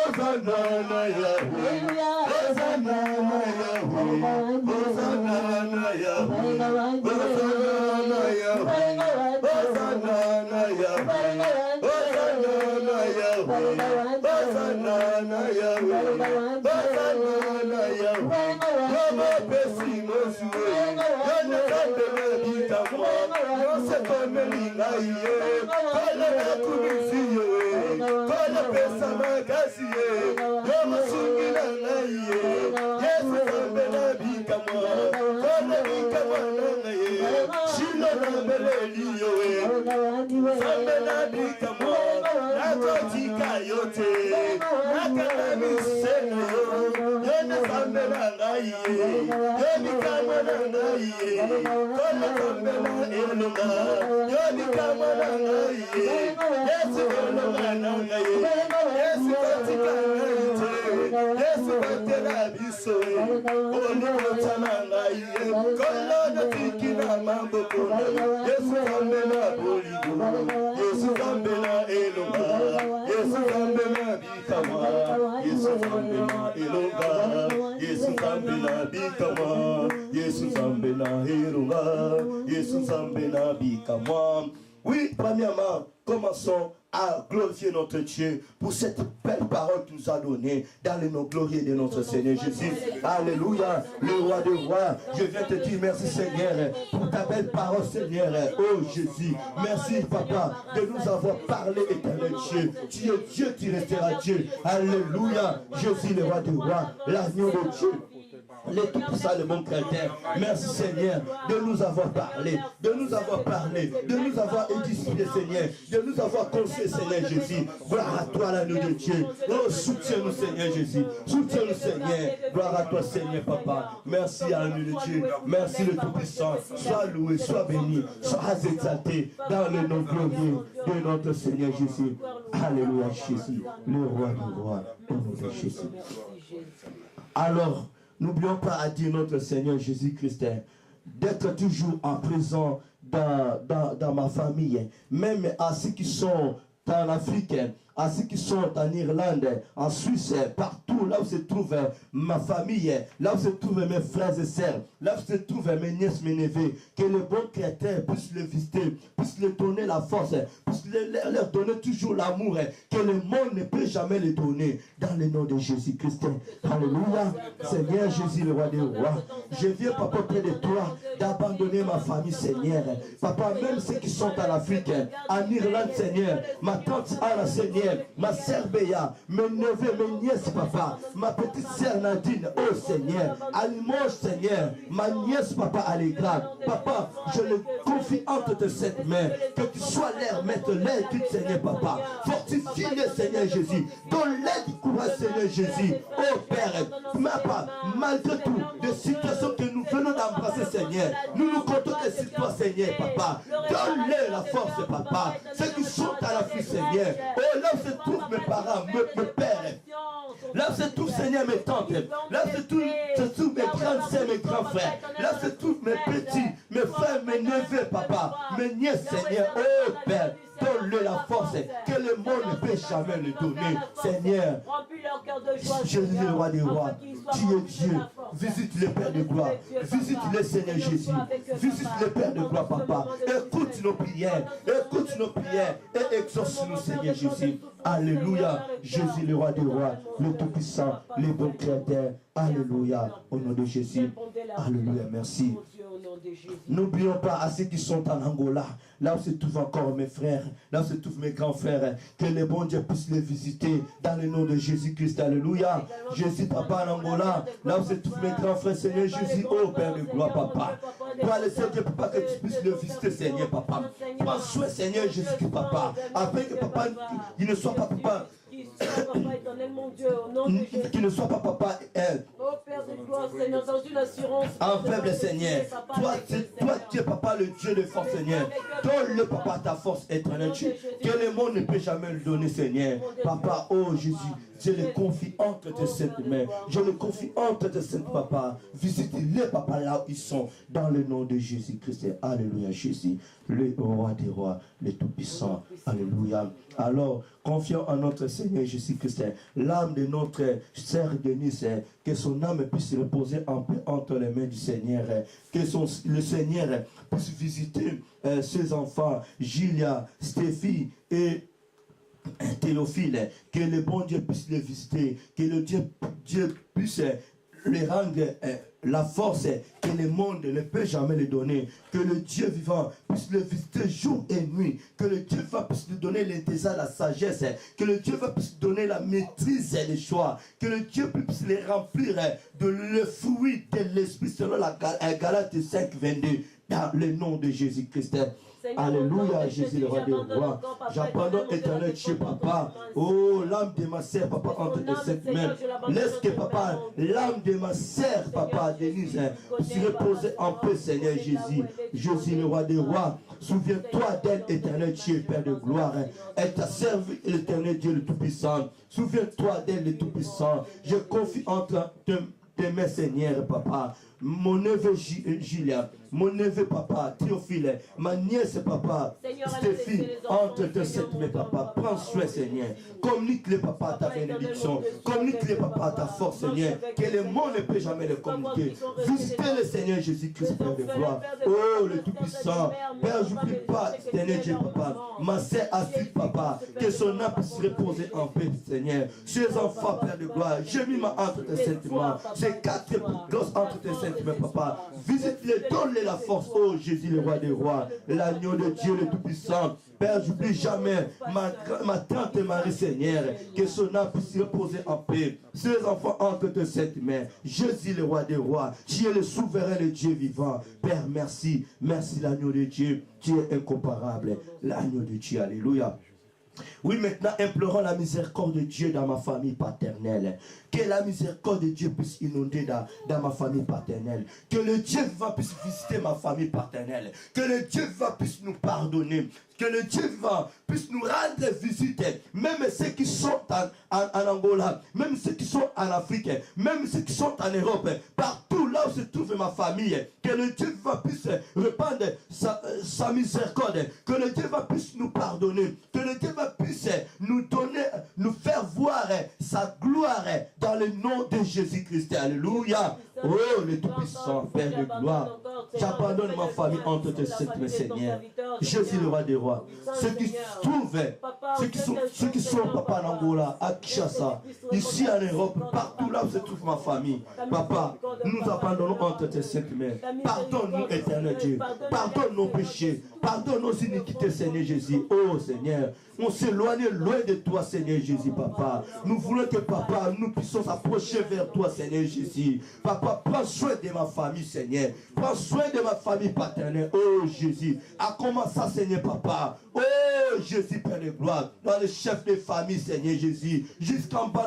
Hosanna na Yahweh. Hosanna na Yahweh, Hosanna na Yahweh, Hosanna na Yahweh, Hosanna na Yahweh, Hosanna na Yahweh, Hosanna na Yahweh, Hosanna na Yahweh, Hosanna na Yahweh. Como pesimosu, yana kande na bitamo, yose kome lingaye, kala na kumisiyo, kala pesa magasiye, yomo sungila ngaye, Yesu zambe na bikamo, kala bikamo na ngaye, shilo na beleliyo, zambe na bikamo, nakotika yote, nakana miseno, yana zambe na ngaye, yobikamo na ngaye, kala zambe na elonga, yobikamo na ngaye, Yesu elonga na ngaye, Yesu katika ngaite, Yesu batela biso, onu kotana ngaye, kolo na tiki na mamboko, Yesu zambe na boligo, Yesu zambe na elonga, Yesu zambe na bikama, Yesu zambe na elonga, Yesu zambe na bikama, Yesu zambe na elonga, Yesu zambe na bikama. Oui, premièrement, commençons à glorifier notre Dieu pour cette belle parole qu'il nous a donnée dans le nom glorieux de notre Seigneur Jésus. Alléluia, le roi des rois. Je viens te dire merci Seigneur pour ta belle parole Seigneur. Oh Jésus, merci Papa de nous avoir parlé éternel Dieu. Tu es Dieu, tu resteras Dieu. Alléluia, Jésus le roi des rois, l'agneau de Dieu. Les tout-puissants, le bon chrétien. Merci Seigneur de nous avoir parlé, de nous avoir édifié Seigneur, de nous avoir conseillé Seigneur Jésus. Gloire à toi l'agneau de Dieu. Oh, soutiens-nous Seigneur Jésus. Soutiens-nous Seigneur. Gloire à toi Seigneur Papa. Merci à l'agneau de Dieu. Merci le tout-puissant. Sois loué, sois béni, sois exalté dans le nom glorieux de notre Seigneur Jésus. Alléluia Jésus, le roi du roi, au nom de Jésus. Alors, n'oublions pas à dire notre Seigneur Jésus-Christ d'être toujours en présent dans ma famille, même à ceux qui sont en Afrique, à ceux qui sont en Irlande, en Suisse, partout là où se trouve ma famille, là où se trouvent mes frères et sœurs, là où se trouvent mes nièces, mes neveux, que le bon chrétien puisse le visiter, puisse leur donner la force, puisse leur donner toujours l'amour que le monde ne peut jamais le donner, dans le nom de Jésus-Christ. Alléluia. Seigneur Jésus, le roi des rois, je viens, Papa, près de toi, d'abandonner ma famille, Seigneur. Papa, même ceux qui sont en Afrique, en Irlande, Seigneur, ma tante Anna, Seigneur, ma sœur Béa, mes neveux, mes nièces, Papa, ma petite sœur Nadine, oh Seigneur, Almonge, Seigneur, ma nièce, Papa, Allegra, Papa, je le confie entre tes sept mains, que tu sois l'air, maître, l'air, tout Seigneur, Papa, fortifie-le, Seigneur Jésus, donne-le du courage, Seigneur Jésus, oh Père, Papa, malgré tout, des situations que nous venons d'embrasser, Seigneur, nous nous comptons que sur toi, Seigneur, Papa, donne-le la force, Papa, ceux qui sont à l'affût, Seigneur, oh là où se trouvent mes parents, mes pères, là où se trouvent, Seigneur, mes tantes, là où se trouvent mes grandes sœurs, mes grands frères, là où se trouvent mes petits, mes frères, mes neveux, Papa, mes nièces, Seigneur, oh Père, donne-le la force que le monde ne peut jamais le donner, Seigneur. Jésus, le roi des rois, tu es Dieu. Visite le Père de gloire, visite le Seigneur Jésus, visite le Père de gloire, Papa. Écoute nos prières et exauce-nous, Seigneur Jésus. Alléluia, Jésus, le roi des rois, le Tout-Puissant, le bon Créateur. Alléluia, au nom de Jésus. Alléluia, merci. N'oublions pas à ceux qui sont en Angola, là où se trouvent encore mes frères, là où se trouvent mes grands frères, que le bon Dieu puisse les visiter dans le nom de Jésus-Christ. Alléluia. Jésus, Papa, en Angola, là où se trouvent mes grands frères, Seigneur Jésus, oh Père de gloire, Papa. Toi, le Seigneur, Papa, que tu puisses le visiter, Seigneur, Papa. Prends soin, Seigneur Jésus, Papa, afin que Papa, il ne soit pas, Papa, qui ne soit pas, Papa, oh Père de gloire, Seigneur, dans une assurance en faible, Seigneur. Toi, tu es, Papa, le Dieu de force, Seigneur. Donne-le, Papa, ta force éternelle, que le monde ne peut jamais le donner, Seigneur. Papa, oh Jésus, je le confie entre tes saintes mains. Je le confie entre tes saintes, Papa. Visite-les, Papa, là où ils sont, dans le nom de Jésus-Christ. Alléluia, Jésus, le roi des rois, le Tout-Puissant. Alléluia. Alors, confions en notre Seigneur Jésus-Christ, l'âme de notre sœur Denise, que son âme puisse reposer en paix entre les mains du Seigneur, que le Seigneur puisse visiter ses enfants, Julia, Stéphie et Théophile, que le bon Dieu puisse les visiter, que le Dieu puisse les rendre la force que le monde ne peut jamais lui donner, que le Dieu vivant puisse le visiter jour et nuit, que le Dieu vivant puisse lui donner l'intérêt, la sagesse, que le Dieu vivant puisse lui donner la maîtrise et le choix, que le Dieu puisse les remplir de le fruit de l'Esprit selon la Galates 5, 22, dans le nom de Jésus-Christ. Alléluia, Jésus le roi des rois. J'abandonne éternel Dieu, Papa. Oh, l'âme de ma sœur, Papa, entre tes sept mains. Laisse que, Papa, l'âme de ma sœur, Papa, Denise, puisse reposer en paix, Seigneur Jésus. Jésus le roi des rois. Souviens-toi d'elle, éternel Dieu, Père de gloire. Elle t'a servi, l'éternel Dieu, le Tout-Puissant. Souviens-toi d'elle, le Tout-Puissant. Je confie entre tes mains, Seigneur, Papa, mon neveu Julien, mon neveu papa, Théophile, ma nièce papa, Stéphie, entre tes sept mes papa, prends soin Seigneur, communique-les papa à ta bénédiction, communique-les papa à ta force Seigneur, que le monde ne peut jamais les communiquer. Visitez le Seigneur Jésus-Christ, Père de gloire. Oh, le Tout-Puissant, Père, j'oublie pas, Seigneur Dieu papa, ma sœur Astrid papa, que son âme puisse reposer en paix Seigneur. Ces enfants, Père de gloire, j'ai mis ma entre tes saintes mains, ces quatre grosses entre tes saintes mains papa, visite-les, donne-les la force, oh Jésus le roi des rois, l'agneau de Dieu le Tout-Puissant. Père, j'oublie jamais ma tante Marie Seigneur, que son âme puisse reposer en paix. Ces enfants entre tes saintes mains, Jésus le roi des rois, tu es le souverain de Dieu vivant. Père, merci, merci l'agneau de Dieu, tu es incomparable, l'agneau de Dieu, alléluia. Oui, maintenant, implorons la miséricorde de Dieu dans ma famille paternelle. Que la miséricorde de Dieu puisse inonder dans ma famille paternelle. Que le Dieu vivant puisse visiter ma famille paternelle. Que le Dieu vivant puisse nous pardonner. Que le Dieu vivant puisse nous rendre visite. Même ceux qui sont en Angola, même ceux qui sont en Afrique, même ceux qui sont en Europe, partout là où se trouve ma famille. Que le Dieu vivant puisse répandre sa miséricorde. Que le Dieu vivant puisse nous pardonner. Que le Dieu vivant puisse nous donner, nous faire voir sa gloire dans le nom de Jésus-Christ. Alléluia. Oh, le Tout-Puissant, Père de gloire. J'abandonne ma famille entre tes sept mains, Seigneur. Jésus, le roi des rois. Ceux qui se trouvent, ceux qui sont, papa, en Angola, à Kinshasa, ici en Europe, partout là où se trouve ma famille. Papa, nous abandonnons entre tes sept mains. Pardonne-nous, éternel Dieu. Pardonne nos péchés. Pardonne nos iniquités, Seigneur Jésus. Oh, Seigneur. On s'éloigne loin de toi, Seigneur Jésus, papa. Nous voulons que, papa, nous puissions s'approcher vers toi, Seigneur Jésus. Papa, prends soin de ma famille, Seigneur. Prends soin de ma famille paternelle. Oh, Jésus. À comment ça, Seigneur, papa? Oh, Jésus, Père de gloire. Dans le chef de famille, Seigneur Jésus. Jusqu'en bas,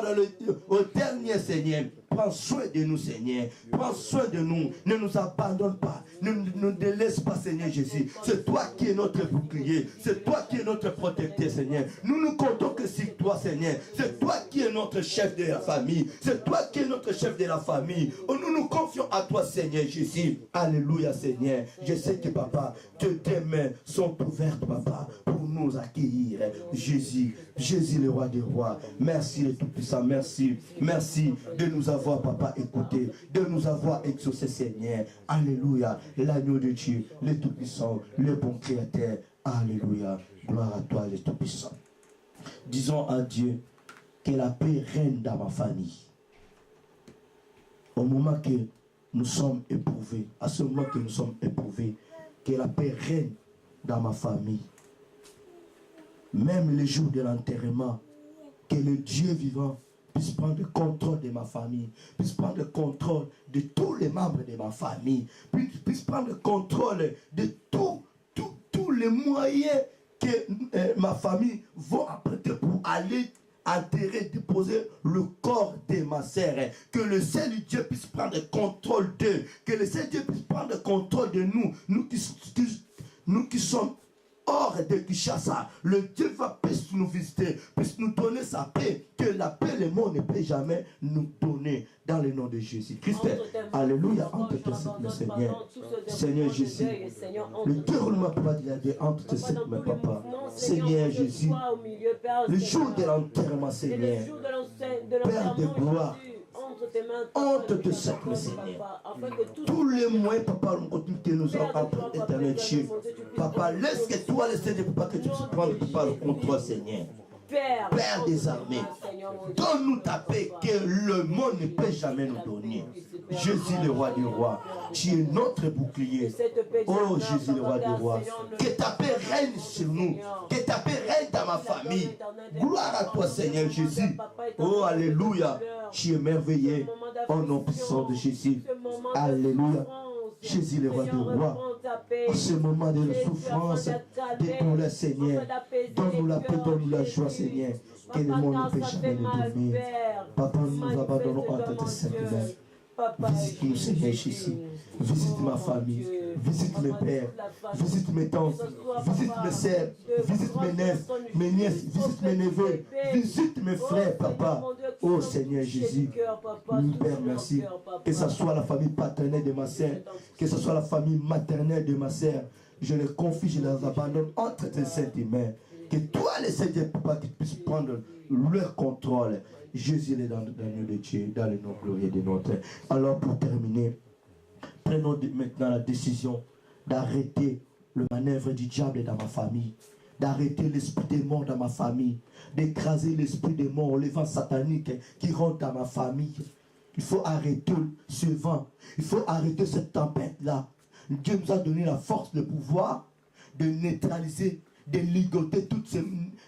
au dernier, Seigneur. Prends soin de nous, Seigneur. Prends soin de nous. Ne nous abandonne pas. Ne nous délaisse pas, Seigneur Jésus. C'est toi qui es notre bouclier. C'est toi qui es notre protecteur, Seigneur. Nous ne comptons que sur toi, Seigneur. C'est toi qui es notre chef de la famille. C'est toi qui es notre chef de la famille. Oh, nous nous confions à toi, Seigneur Jésus. Alléluia, Seigneur. Je sais que, papa, que tes mains sont ouvertes, papa, pour nous accueillir. Jésus, Jésus le roi des rois. Merci le Tout-Puissant. Merci. Merci de nous avoir, papa, écouté, de nous avoir exaucé, Seigneur. Alléluia. L'agneau de Dieu, le Tout-Puissant, le bon Créateur. Alléluia. Gloire à toi, le Tout-Puissant. Disons à Dieu que la paix règne dans ma famille. Au moment que nous sommes éprouvés, à ce moment que nous sommes éprouvés, que la paix règne dans ma famille. Même le jour de l'enterrement, que le Dieu vivant puisse prendre le contrôle de ma famille, puisse prendre le contrôle de tous les membres de ma famille, puisse prendre le contrôle de tous les moyens que ma famille va apprêter pour aller enterrer, déposer le corps de ma sœur. Que le Seigneur Dieu puisse prendre le contrôle d'eux, que le Seigneur Dieu puisse prendre le contrôle de nous qui sommes hors de Kinshasa. Le Dieu va puisse nous visiter, puisse nous donner sa paix, que la paix le monde ne peut jamais nous donner, dans le nom de Jésus-Christ. Alléluia. Entre tes sept mains, Seigneur. Seigneur Jésus. Le déroulement peut pas dire entre tes sept mains, papa. Seigneur Jésus. Le jour de l'enterrement, Seigneur. Père de gloire. Entre tes sept mains, Seigneur. Tous les moyens, papa, que nous avons entre éternel Dieu. Papa, laisse que toi, le Seigneur, papa, que tu puisses prendre le contrôle, Seigneur. Père des armées, donne-nous ta paix que le monde ne peut jamais nous donner. Jésus le roi des rois, tu es notre bouclier. Oh Jésus le roi des rois, que ta paix règne sur nous, que ta paix règne dans ma famille. Gloire à toi Seigneur Jésus. Oh alléluia, tu es merveilleux au nom puissant de Jésus. Alléluia. Jésus le roi des rois, en ce moment de souffrance, de douleur, Seigneur, donne-nous la paix, donne-nous la joie, Seigneur, que le monde ne peut jamais nous donner. Papa, nous nous abandonnons entre tes saintes mains. Visite-nous, Seigneur Jésus. Visite ma famille. Visite mes pères. Visite mes tantes. Visite mes sœurs. Visite mes nièces. Visite mes neveux. Visite mes frères, papa. Oh Seigneur Jésus. Père, merci. Que ce soit la famille paternelle de ma sœur. Que ce soit la famille maternelle de ma sœur. Je les confie, je les abandonne entre tes saintes mains. Que toi, le Seigneur, papa, que tu puisses prendre leur contrôle. Jésus est dans l'agneau de Dieu, dans le nom glorieux de notre. Alors pour terminer, prenons maintenant la décision d'arrêter le manœuvre du diable dans ma famille, d'arrêter l'esprit des morts dans ma famille, d'écraser l'esprit des morts, le vent satanique qui rentre dans ma famille. Il faut arrêter ce vent, il faut arrêter cette tempête-là. Dieu nous a donné la force, le pouvoir de neutraliser, de ligoter tous ces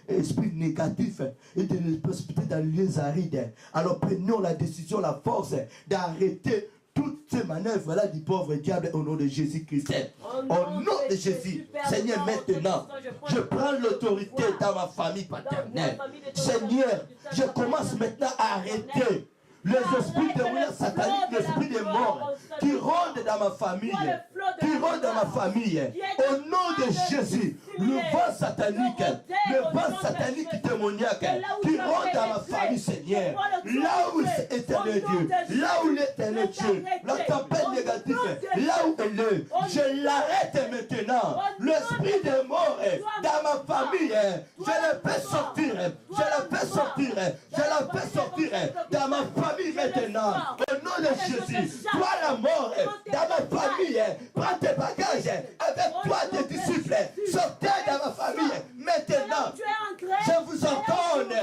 esprits négatifs et de les précipiter dans les lieux arides. Alors prenons la décision, la force d'arrêter toutes ces manœuvres-là du pauvre diable au nom de Jésus-Christ. Au nom de Jésus, Seigneur, maintenant, je prends l'autorité dans ma famille paternelle. Seigneur, je commence maintenant à arrêter les esprits de mort sataniques, l'esprit des morts qui rôdent dans ma famille, au nom de Jésus, le vent satanique démoniaque qui rôde dans ma famille, Seigneur, là où l'éternel Dieu, la tempête négative, là où elle est, je l'arrête maintenant. L'esprit des morts dans ma famille, je la fais sortir, dans ma famille maintenant, au nom de Jésus. Toi la mort dans ma famille, prends tes bagages avec toi tes disciples, sortez dans ma famille maintenant. Je vous ordonne,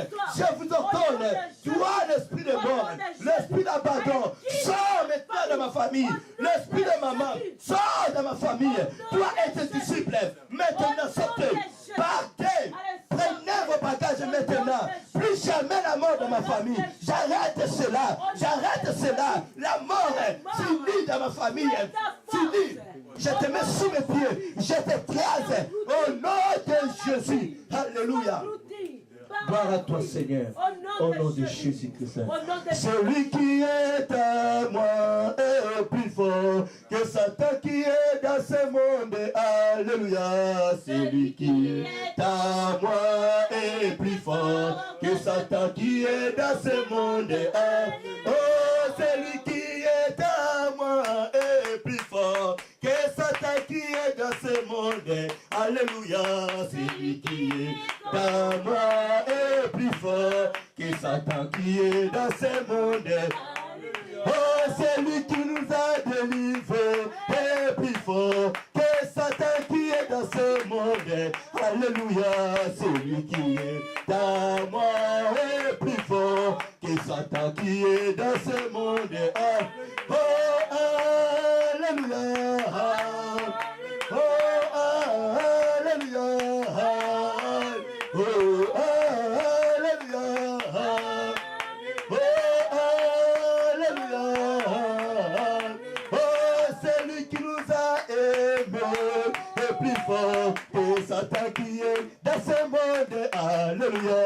toi l'esprit de mort, l'esprit d'abandon, sors maintenant dans ma famille, l'esprit de maman, sors dans ma famille, toi et tes disciples, maintenant sortez, partez, prenez vos bagages maintenant, plus jamais la mort dans ma famille, j'arrête cela, la mort finie dans ma famille, finie. Je te mets sous mes pieds, je t'écrase au nom de Jésus. Alléluia. Gloire à toi, Seigneur, au nom de Jésus-Christ. Celui qui est à moi est plus fort que Satan qui est dans ce monde. Alléluia. Celui qui est à moi est plus fort que Satan qui est dans ce monde. Oh, celui qui est à moi est plus fort que Satan qui est dans ce monde. Alléluia. Celui qui est à moi est plus fort que Satan qui est dans ce monde. Oh, celui qui nous a délivrés est plus fort que Satan qui est dans ce monde. Alléluia. Celui qui est à moi est plus fort que Satan qui est dans ce monde. Oh, alléluia. Oh, alléluia. Oh, alléluia. Oh, alléluia. Oh, celui qui nous a aimés est plus fort que Satan qui est dans ce monde. Alléluia.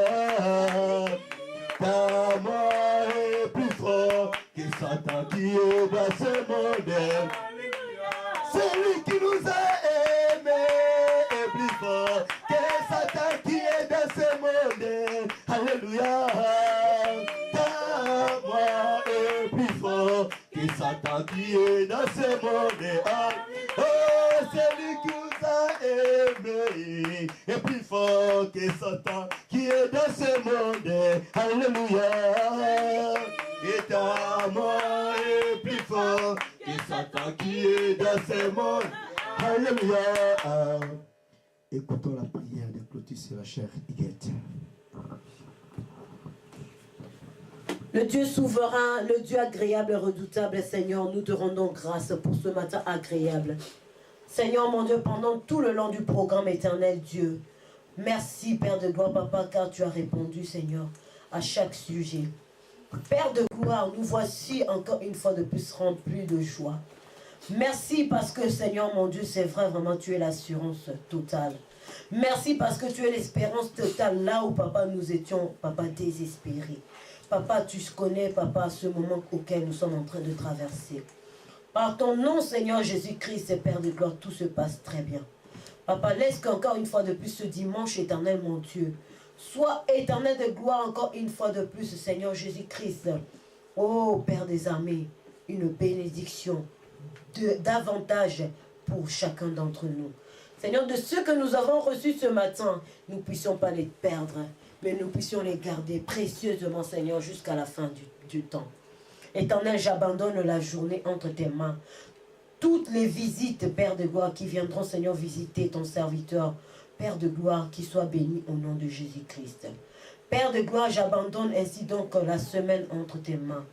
Ta mort est plus fort que Satan qui est dans ce monde. Celui qui nous a aimés est plus fort que Satan qui est dans ce monde. Alléluia. Ta mort est plus fort que Satan qui est dans ce monde. Oh, celui qui nous a aimés est plus fort que Satan qui est dans ce monde. Alléluia. Et ta mort est plus fort que Satan qui est dans ce monde. Alléluia. Écoutons la prière de Clotis et la chère Higuette. Le Dieu souverain, le Dieu agréable et redoutable, Seigneur, nous te rendons grâce pour ce matin agréable. Seigneur mon Dieu, pendant tout le long du programme éternel Dieu, merci Père de gloire, Papa, car tu as répondu, Seigneur, à chaque sujet. Père de gloire, nous voici encore une fois de plus remplis de joie. Merci parce que, Seigneur mon Dieu, c'est vrai, vraiment, tu es l'assurance totale. Merci parce que tu es l'espérance totale là où, Papa, nous étions, Papa, désespérés. Papa, tu connais, Papa, ce moment auquel nous sommes en train de traverser. Par ton nom, Seigneur Jésus-Christ, Père de gloire, tout se passe très bien. Papa, laisse qu'encore une fois de plus ce dimanche éternel, mon Dieu, soit éternel de gloire encore une fois de plus, Seigneur Jésus-Christ. Oh, Père des armées, une bénédiction davantage pour chacun d'entre nous. Seigneur, de ceux que nous avons reçus ce matin, nous ne puissions pas les perdre, mais nous puissions les garder précieusement, Seigneur, jusqu'à la fin du temps. Éternel, j'abandonne la journée entre tes mains. Toutes les visites, Père de gloire, qui viendront, Seigneur, visiter ton serviteur, Père de gloire, qui soit béni au nom de Jésus-Christ. Père de gloire, j'abandonne ainsi donc la semaine entre tes mains.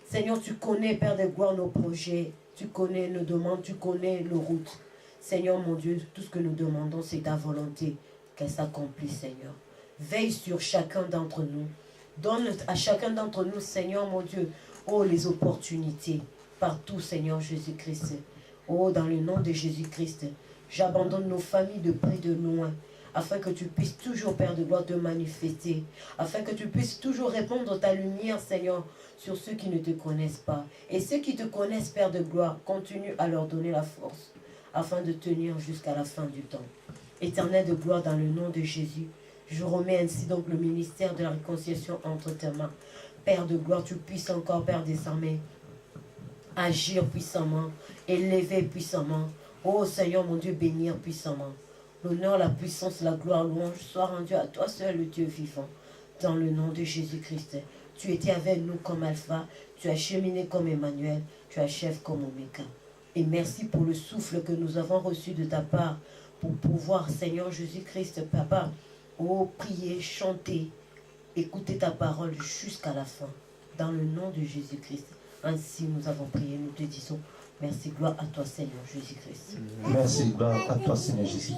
Seigneur, tu connais, Père de gloire, nos projets, tu connais nos demandes, tu connais nos routes. Seigneur, mon Dieu, tout ce que nous demandons, c'est ta volonté, qu'elle s'accomplisse, Seigneur. Veille sur chacun d'entre nous. Donne à chacun d'entre nous, Seigneur, mon Dieu, oh, les opportunités, partout, Seigneur Jésus-Christ. Oh, dans le nom de Jésus-Christ, j'abandonne nos familles de près de loin, afin que tu puisses toujours, Père de gloire, te manifester, afin que tu puisses toujours répandre ta lumière, Seigneur, sur ceux qui ne te connaissent pas. Et ceux qui te connaissent, Père de gloire, continue à leur donner la force, afin de tenir jusqu'à la fin du temps. Éternel de gloire, dans le nom de Jésus, je remets ainsi donc le ministère de la réconciliation entre tes mains. Père de gloire, tu puisses encore, Père des armées, agir puissamment, élever puissamment. Oh Seigneur mon Dieu, bénir puissamment. L'honneur, la puissance, la gloire, louange soit rendue à toi seul, le Dieu vivant. Dans le nom de Jésus-Christ, tu étais avec nous comme Alpha, tu as cheminé comme Emmanuel, tu achèves comme Oméga. Et merci pour le souffle que nous avons reçu de ta part, pour pouvoir, Seigneur Jésus-Christ, Papa, oh, prier, chanter, écouter ta parole jusqu'à la fin. Dans le nom de Jésus-Christ. Ainsi nous avons prié, nous te disons merci, gloire à toi Seigneur Jésus-Christ. Merci, gloire à toi Seigneur Jésus.